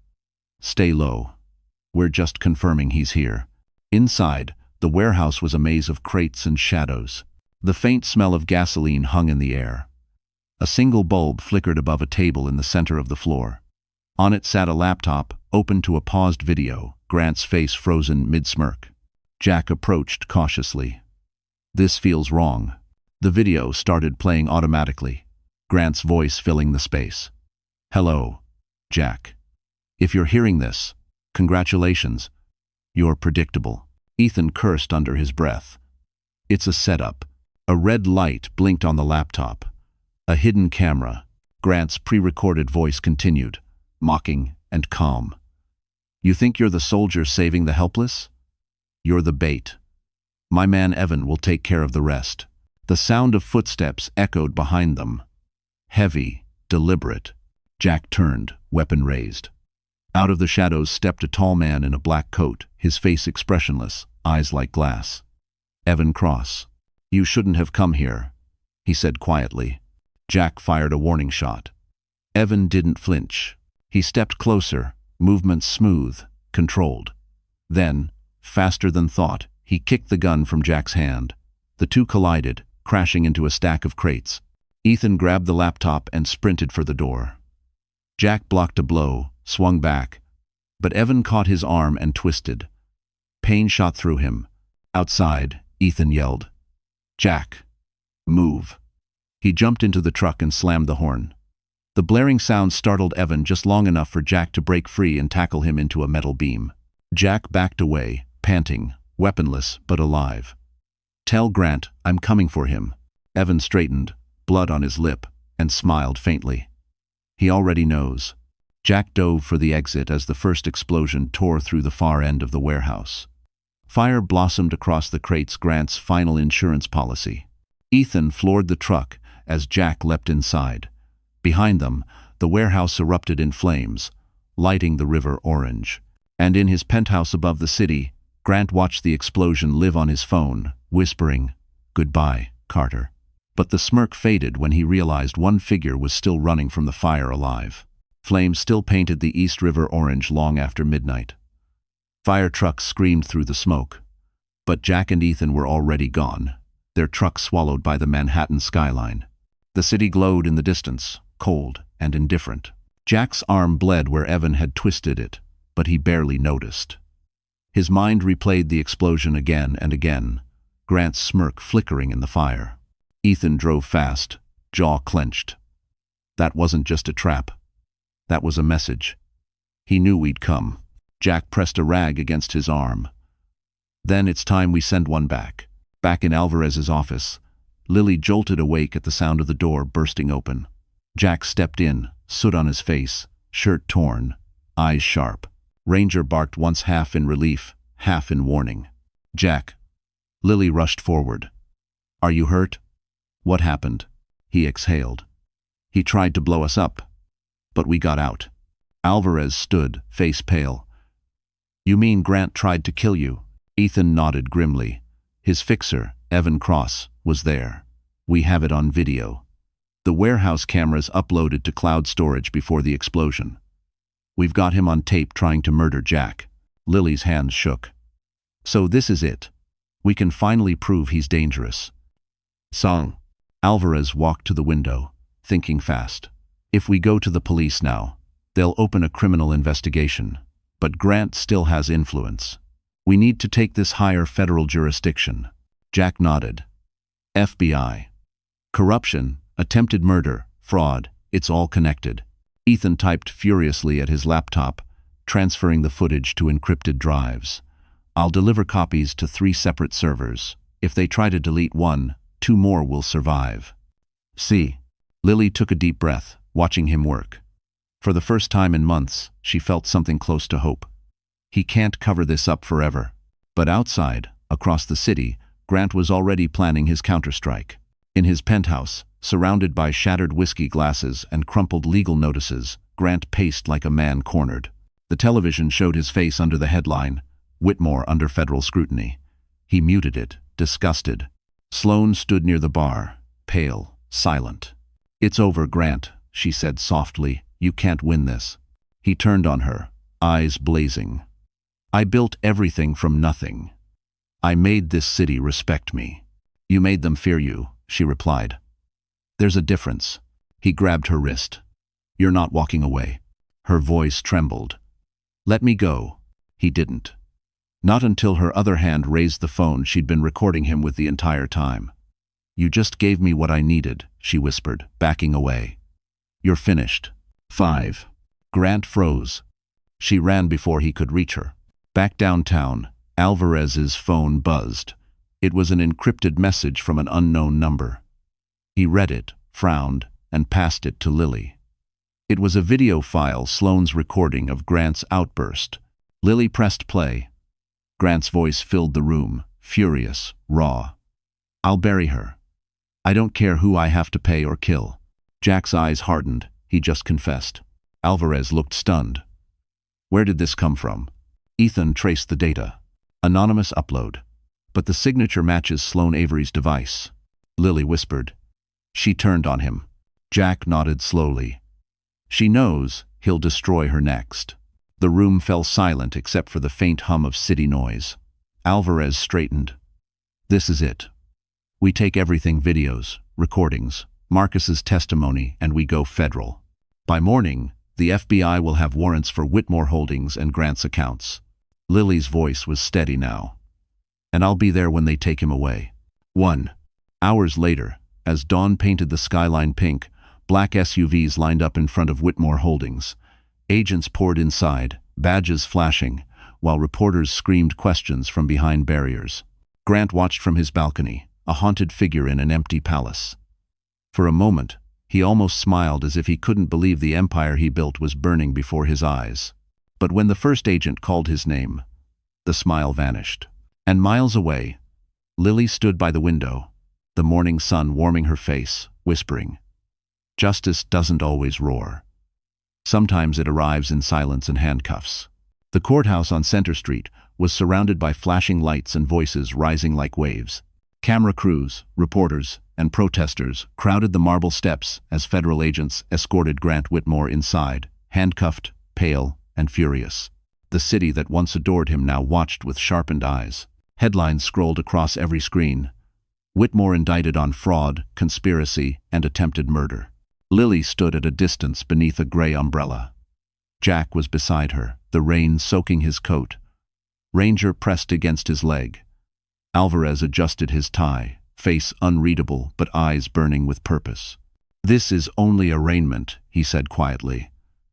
[SPEAKER 1] "Stay low. We're just confirming he's here." Inside, the warehouse was a maze of crates and shadows. The faint smell of gasoline hung in the air. A single bulb flickered above a table in the center of the floor. On it sat a laptop, open to a paused video, Grant's face frozen mid-smirk. Jack approached cautiously. "This feels wrong." The video started playing automatically, Grant's voice filling the space. "Hello, Jack. If you're hearing this, congratulations. You're predictable." Ethan cursed under his breath. "It's a setup." A red light blinked on the laptop. A hidden camera. Grant's pre-recorded voice continued, mocking and calm. "You think you're the soldier saving the helpless? You're the bait. My man Evan will take care of the rest." The sound of footsteps echoed behind them. Heavy, deliberate. Jack turned, weapon raised. Out of the shadows stepped a tall man in a black coat, his face expressionless, eyes like glass. "Evan Cross. You shouldn't have come here," he said quietly. Jack fired a warning shot. Evan didn't flinch. He stepped closer, movements smooth, controlled. Then, faster than thought, he kicked the gun from Jack's hand. The two collided, crashing into a stack of crates. Ethan grabbed the laptop and sprinted for the door. Jack blocked a blow, swung back, but Evan caught his arm and twisted. Pain shot through him. Outside, Ethan yelled, "Jack, move." He jumped into the truck and slammed the horn. The blaring sound startled Evan just long enough for Jack to break free and tackle him into a metal beam. Jack backed away, panting, weaponless but alive. "Tell Grant I'm coming for him." Evan straightened, blood on his lip, and smiled faintly. "He already knows." Jack dove for the exit as the first explosion tore through the far end of the warehouse. Fire blossomed across the crates, Grant's final insurance policy. Ethan floored the truck as Jack leapt inside. Behind them, the warehouse erupted in flames, lighting the river orange. And in his penthouse above the city, Grant watched the explosion live on his phone, whispering, "Goodbye, Carter." But the smirk faded when he realized one figure was still running from the fire alive. Flames still painted the East River orange long after midnight. Fire trucks screamed through the smoke. But Jack and Ethan were already gone, their trucks swallowed by the Manhattan skyline. The city glowed in the distance, cold and indifferent. Jack's arm bled where Evan had twisted it, but he barely noticed. His mind replayed the explosion again and again, Grant's smirk flickering in the fire. Ethan drove fast, jaw clenched. That wasn't just a trap. That was a message. He knew we'd come. Jack pressed a rag against his arm. "Then it's time we send one back." Back in Alvarez's office, Lily jolted awake at the sound of the door bursting open. Jack stepped in, soot on his face, shirt torn, eyes sharp. Ranger barked once, half in relief, half in warning. "Jack." Lily rushed forward. "Are you hurt?" "What happened?" He exhaled. "He tried to blow us up, but we got out." Alvarez stood, face pale. "You mean Grant tried to kill you?" Ethan nodded grimly. His fixer, Evan Cross, was there. "We have it on video." The warehouse cameras uploaded to cloud storage before the explosion. "We've got him on tape trying to murder Jack." Lily's hands shook. "So this is it. We can finally prove he's dangerous." "Song." Alvarez walked to the window, thinking fast. "If we go to the police now, they'll open a criminal investigation. But Grant still has influence. We need to take this higher federal jurisdiction." Jack nodded. "FBI. Corruption, attempted murder, fraud, it's all connected." Ethan typed furiously at his laptop, transferring the footage to encrypted drives. "I'll deliver copies to 3 separate servers. If they try to delete one, 2 more will survive." "See." Lily took a deep breath, watching him work. For the first time in months, she felt something close to hope. He can't cover this up forever. But outside, across the city, Grant was already planning his counterstrike. In his penthouse, Surrounded by shattered whiskey glasses and crumpled legal notices, Grant paced like a man cornered. The television showed his face under the headline, "Whitmore under federal scrutiny." He muted it, disgusted. Sloane stood near the bar, pale, silent. "It's over, Grant," she said softly. "You can't win this." He turned on her, eyes blazing. "I built everything from nothing. I made this city respect me." "You made them fear you," she replied. "There's a difference." He grabbed her wrist. "You're not walking away." Her voice trembled. "Let me go." He didn't. Not until her other hand raised the phone she'd been recording him with the entire time. "You just gave me what I needed," she whispered, backing away. "You're finished." 5. Grant froze. She ran before he could reach her. Back downtown, Alvarez's phone buzzed. It was an encrypted message from an unknown number. He read it, frowned, and passed it to Lily. It was a video file, Sloane's recording of Grant's outburst. Lily pressed play. Grant's voice filled the room, furious, raw. "I'll bury her. I don't care who I have to pay or kill." Jack's eyes hardened. He just confessed. Alvarez looked stunned. "Where did this come from?" Ethan traced the data. Anonymous upload. "But the signature matches Sloane Avery's device." Lily whispered. She turned on him. Jack nodded slowly. "She knows he'll destroy her next." The room fell silent except for the faint hum of city noise. Alvarez straightened. "This is it. We take everything, videos, recordings, Marcus's testimony, and we go federal. By morning, the FBI will have warrants for Whitmore Holdings and Grant's accounts." Lily's voice was steady now. "And I'll be there when they take him away." 1. Hours later, as dawn painted the skyline pink, black SUVs lined up in front of Whitmore Holdings. Agents poured inside, badges flashing, while reporters screamed questions from behind barriers. Grant watched from his balcony, a haunted figure in an empty palace. For a moment, he almost smiled as if he couldn't believe the empire he built was burning before his eyes. But when the first agent called his name, the smile vanished. And miles away, Lily stood by the window, the morning sun warming her face, whispering, "Justice doesn't always roar. Sometimes it arrives in silence and handcuffs." The courthouse on Center Street was surrounded by flashing lights and voices rising like waves. Camera crews, reporters, and protesters crowded the marble steps as federal agents escorted Grant Whitmore inside, handcuffed, pale, and furious. The city that once adored him now watched with sharpened eyes. Headlines scrolled across every screen. Whitmore indicted on fraud, conspiracy, and attempted murder. Lily stood at a distance beneath a gray umbrella. Jack was beside her, the rain soaking his coat. Ranger pressed against his leg. Alvarez adjusted his tie, face unreadable but eyes burning with purpose. "This is only arraignment," he said quietly,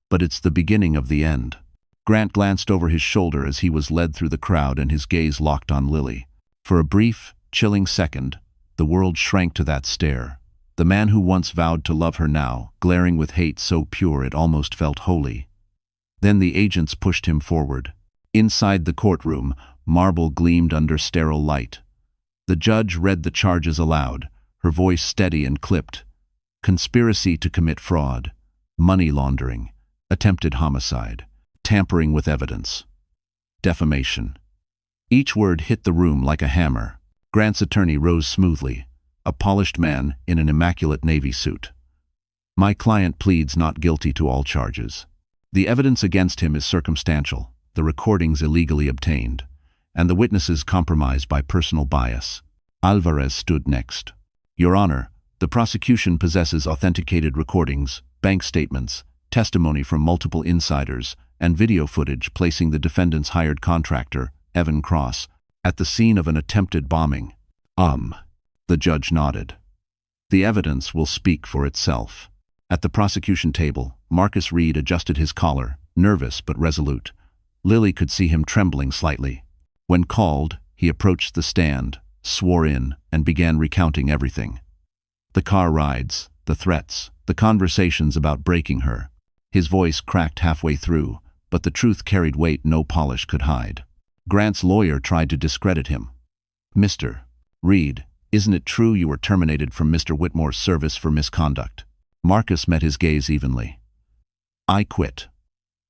[SPEAKER 1] "but it's the beginning of the end." Grant glanced over his shoulder as he was led through the crowd and his gaze locked on Lily. For a brief, chilling second, the world shrank to that stare. The man who once vowed to love her now, glaring with hate so pure it almost felt holy. Then the agents pushed him forward. Inside the courtroom, marble gleamed under sterile light. The judge read the charges aloud, her voice steady and clipped. Conspiracy to commit fraud, money laundering, attempted homicide, tampering with evidence, defamation. Each word hit the room like a hammer. Grant's attorney rose smoothly, a polished man in an immaculate navy suit. "My client pleads not guilty to all charges. The evidence against him is circumstantial, the recordings illegally obtained, and the witnesses compromised by personal bias." Alvarez stood next. "Your Honor, the prosecution possesses authenticated recordings, bank statements, testimony from multiple insiders, and video footage placing the defendant's hired contractor, Evan Cross, at the scene of an attempted bombing." The judge nodded. "The evidence will speak for itself." At the prosecution table, Marcus Reed adjusted his collar, nervous but resolute. Lily could see him trembling slightly. When called, he approached the stand, swore in, and began recounting everything. The car rides, the threats, the conversations about breaking her. His voice cracked halfway through, but the truth carried weight no polish could hide. Grant's lawyer tried to discredit him. "Mr. Reed, Isn't it true you were terminated from Mr. Whitmore's service for misconduct? Marcus met his gaze evenly. I quit.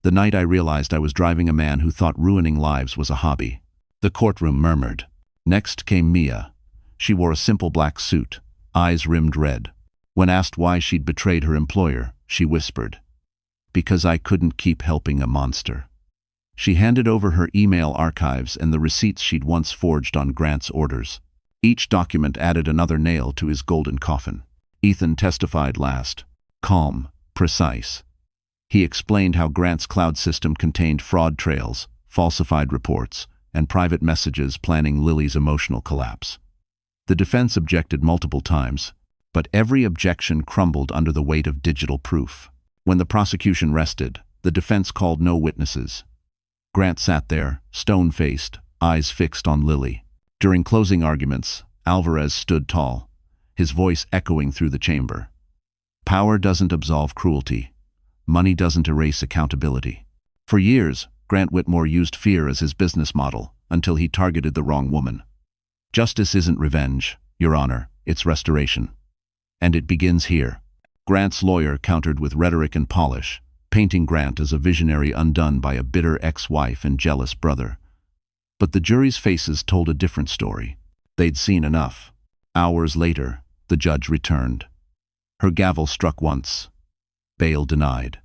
[SPEAKER 1] The night I realized I was driving a man who thought ruining lives was a hobby. The courtroom murmured. Next came Mia. She wore a simple black suit, eyes rimmed red. When asked why she'd betrayed her employer, she whispered, "Because I couldn't keep helping a monster." She handed over her email archives and the receipts she'd once forged on Grant's orders. Each document added another nail to his golden coffin. Ethan testified last, calm, precise. He explained how Grant's cloud system contained fraud trails, falsified reports, and private messages planning Lily's emotional collapse. The defense objected multiple times, but every objection crumbled under the weight of digital proof. When the prosecution rested, the defense called no witnesses. Grant sat there, stone-faced, eyes fixed on Lily. During closing arguments, Alvarez stood tall, his voice echoing through the chamber. Power doesn't absolve cruelty. Money doesn't erase accountability. For years, Grant Whitmore used fear as his business model, until he targeted the wrong woman. Justice isn't revenge, Your Honor, it's restoration. And it begins here. Grant's lawyer countered with rhetoric and polish, painting Grant as a visionary undone by a bitter ex-wife and jealous brother. But the jury's faces told a different story. They'd seen enough. Hours later, the judge returned. Her gavel struck once. Bail denied.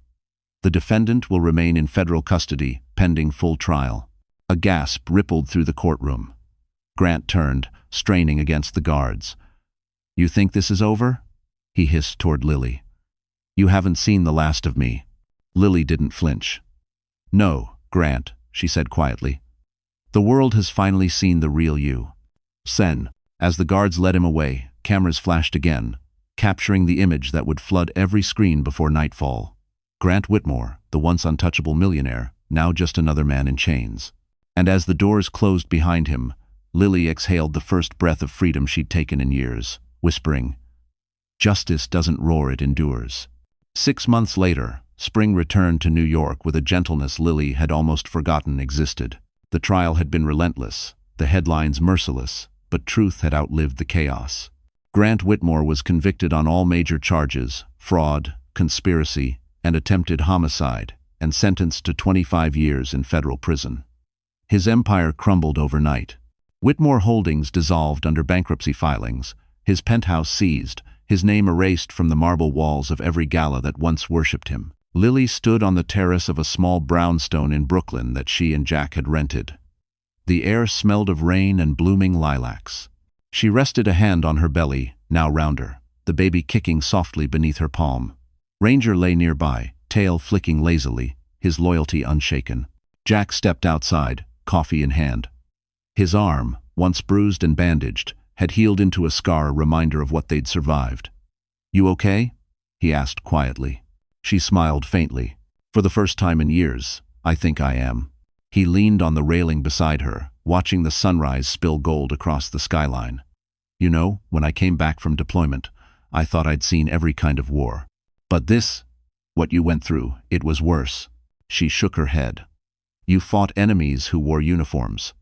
[SPEAKER 1] The defendant will remain in federal custody, pending full trial. A gasp rippled through the courtroom. Grant turned, straining against the guards. You think this is over? He hissed toward Lily. You haven't seen the last of me. Lily didn't flinch. No, Grant, she said quietly. The world has finally seen the real you. Sen, as the guards led him away, cameras flashed again, capturing the image that would flood every screen before nightfall. Grant Whitmore, the once untouchable millionaire, now just another man in chains. And as the doors closed behind him, Lily exhaled the first breath of freedom she'd taken in years, whispering, "Justice doesn't roar, it endures." 6 months later, spring returned to New York with a gentleness Lily had almost forgotten existed. The trial had been relentless, the headlines merciless, but truth had outlived the chaos. Grant Whitmore was convicted on all major charges, fraud, conspiracy, and attempted homicide, and sentenced to 25 years in federal prison. His empire crumbled overnight. Whitmore Holdings dissolved under bankruptcy filings, his penthouse seized, his name erased from the marble walls of every gala that once worshipped him. Lily stood on the terrace of a small brownstone in Brooklyn that she and Jack had rented. The air smelled of rain and blooming lilacs. She rested a hand on her belly, now rounder, the baby kicking softly beneath her palm. Ranger lay nearby, tail flicking lazily, his loyalty unshaken. Jack stepped outside, coffee in hand. His arm, once bruised and bandaged, had healed into a scar, a reminder of what they'd survived. "You okay?" he asked quietly. She smiled faintly. "For the first time in years, I think I am." He leaned on the railing beside her, watching the sunrise spill gold across the skyline. "You know, when I came back from deployment, I thought I'd seen every kind of war. But this, what you went through, it was worse." She shook her head. "You fought enemies who wore uniforms.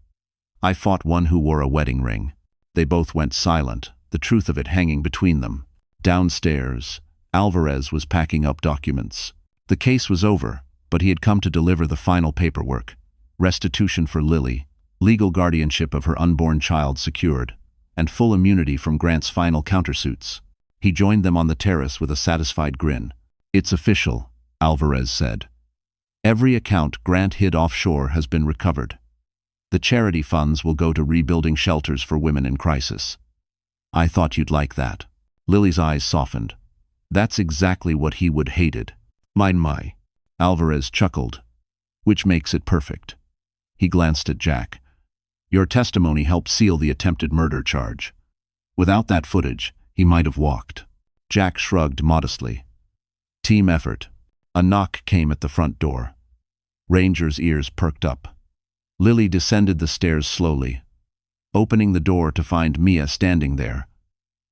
[SPEAKER 1] I fought one who wore a wedding ring." They both went silent, the truth of it hanging between them. Downstairs, Alvarez was packing up documents. The case was over, but he had come to deliver the final paperwork. Restitution for Lily, legal guardianship of her unborn child secured, and full immunity from Grant's final countersuits. He joined them on the terrace with a satisfied grin. "It's official," Alvarez said. "Every account Grant hid offshore has been recovered. The charity funds will go to rebuilding shelters for women in crisis." "I thought you'd like that." Lily's eyes softened. "That's exactly what he would hated." My. Alvarez chuckled. "Which makes it perfect." He glanced at Jack. "Your testimony helped seal the attempted murder charge. Without that footage, he might have walked." Jack shrugged modestly. "Team effort." A knock came at the front door. Ranger's ears perked up. Lily descended the stairs slowly, opening the door to find Mia standing there,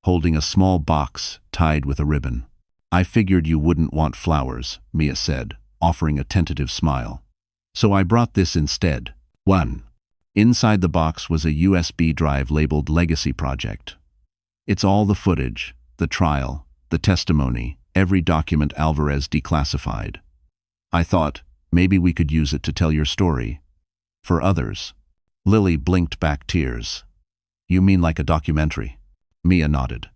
[SPEAKER 1] holding a small box tied with a ribbon. "I figured you wouldn't want flowers," Mia said, offering a tentative smile. "So I brought this instead." 1. Inside the box was a USB drive labeled Legacy Project. It's all the footage, the trial, the testimony, every document Alvarez declassified. I thought, maybe we could use it to tell your story. For others. Lily blinked back tears. You mean like a documentary? Mia nodded.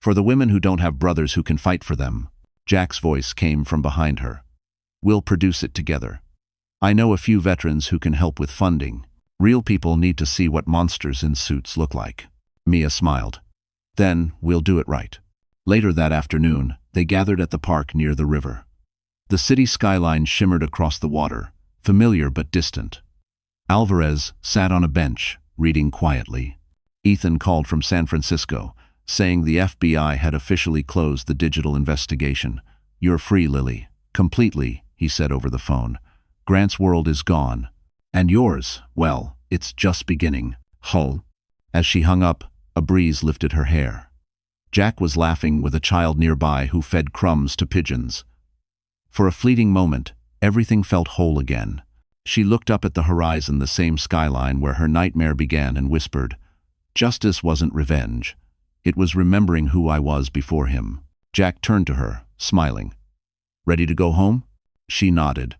[SPEAKER 1] For the women who don't have brothers who can fight for them. Jack's voice came from behind her. We'll produce it together. I know a few veterans who can help with funding. Real people need to see what monsters in suits look like. Mia smiled. Then, we'll do it right. Later that afternoon, they gathered at the park near the river. The city skyline shimmered across the water, familiar but distant. Alvarez sat on a bench, reading quietly. Ethan called from San Francisco, saying the FBI had officially closed the digital investigation. You're free, Lily. Completely, he said over the phone. Grant's world is gone. And yours, well, it's just beginning. Hull. As she hung up, a breeze lifted her hair. Jack was laughing with a child nearby who fed crumbs to pigeons. For a fleeting moment, everything felt whole again. She looked up at the horizon, the same skyline where her nightmare began, and whispered, Justice wasn't revenge. It was remembering who I was before him. Jack turned to her, smiling. Ready to go home? She nodded.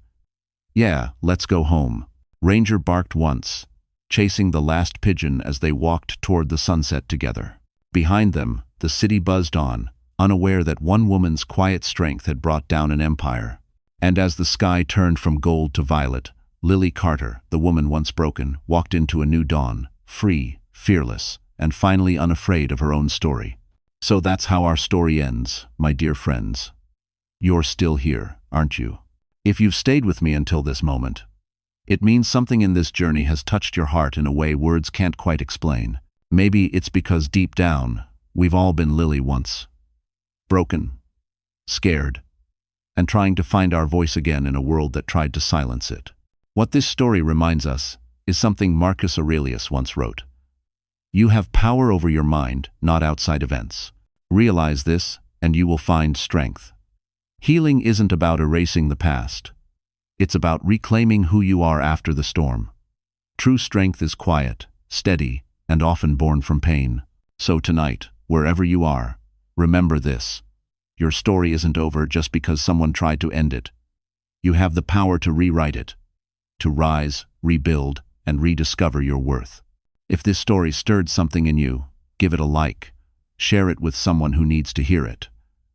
[SPEAKER 1] Yeah, let's go home. Ranger barked once, chasing the last pigeon as they walked toward the sunset together. Behind them, the city buzzed on, unaware that one woman's quiet strength had brought down an empire. And as the sky turned from gold to violet, Lily Carter, the woman once broken, walked into a new dawn, free, fearless, and finally unafraid of her own story. So that's how our story ends, my dear friends. You're still here, aren't you? If you've stayed with me until this moment, it means something in this journey has touched your heart in a way words can't quite explain. Maybe it's because deep down, we've all been Lily once. Broken, scared, and trying to find our voice again in a world that tried to silence it. What this story reminds us is something Marcus Aurelius once wrote. You have power over your mind, not outside events. Realize this, and you will find strength. Healing isn't about erasing the past. It's about reclaiming who you are after the storm. True strength is quiet, steady, and often born from pain. So tonight, wherever you are, remember this. Your story isn't over just because someone tried to end it. You have the power to rewrite it, to rise, rebuild, and rediscover your worth. If this story stirred something in you, give it a like, share it with someone who needs to hear it,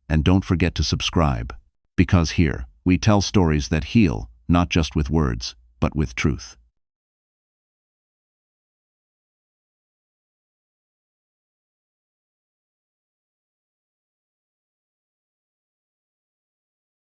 [SPEAKER 1] and don't forget to subscribe, because here, we tell stories that heal, not just with words, but with truth.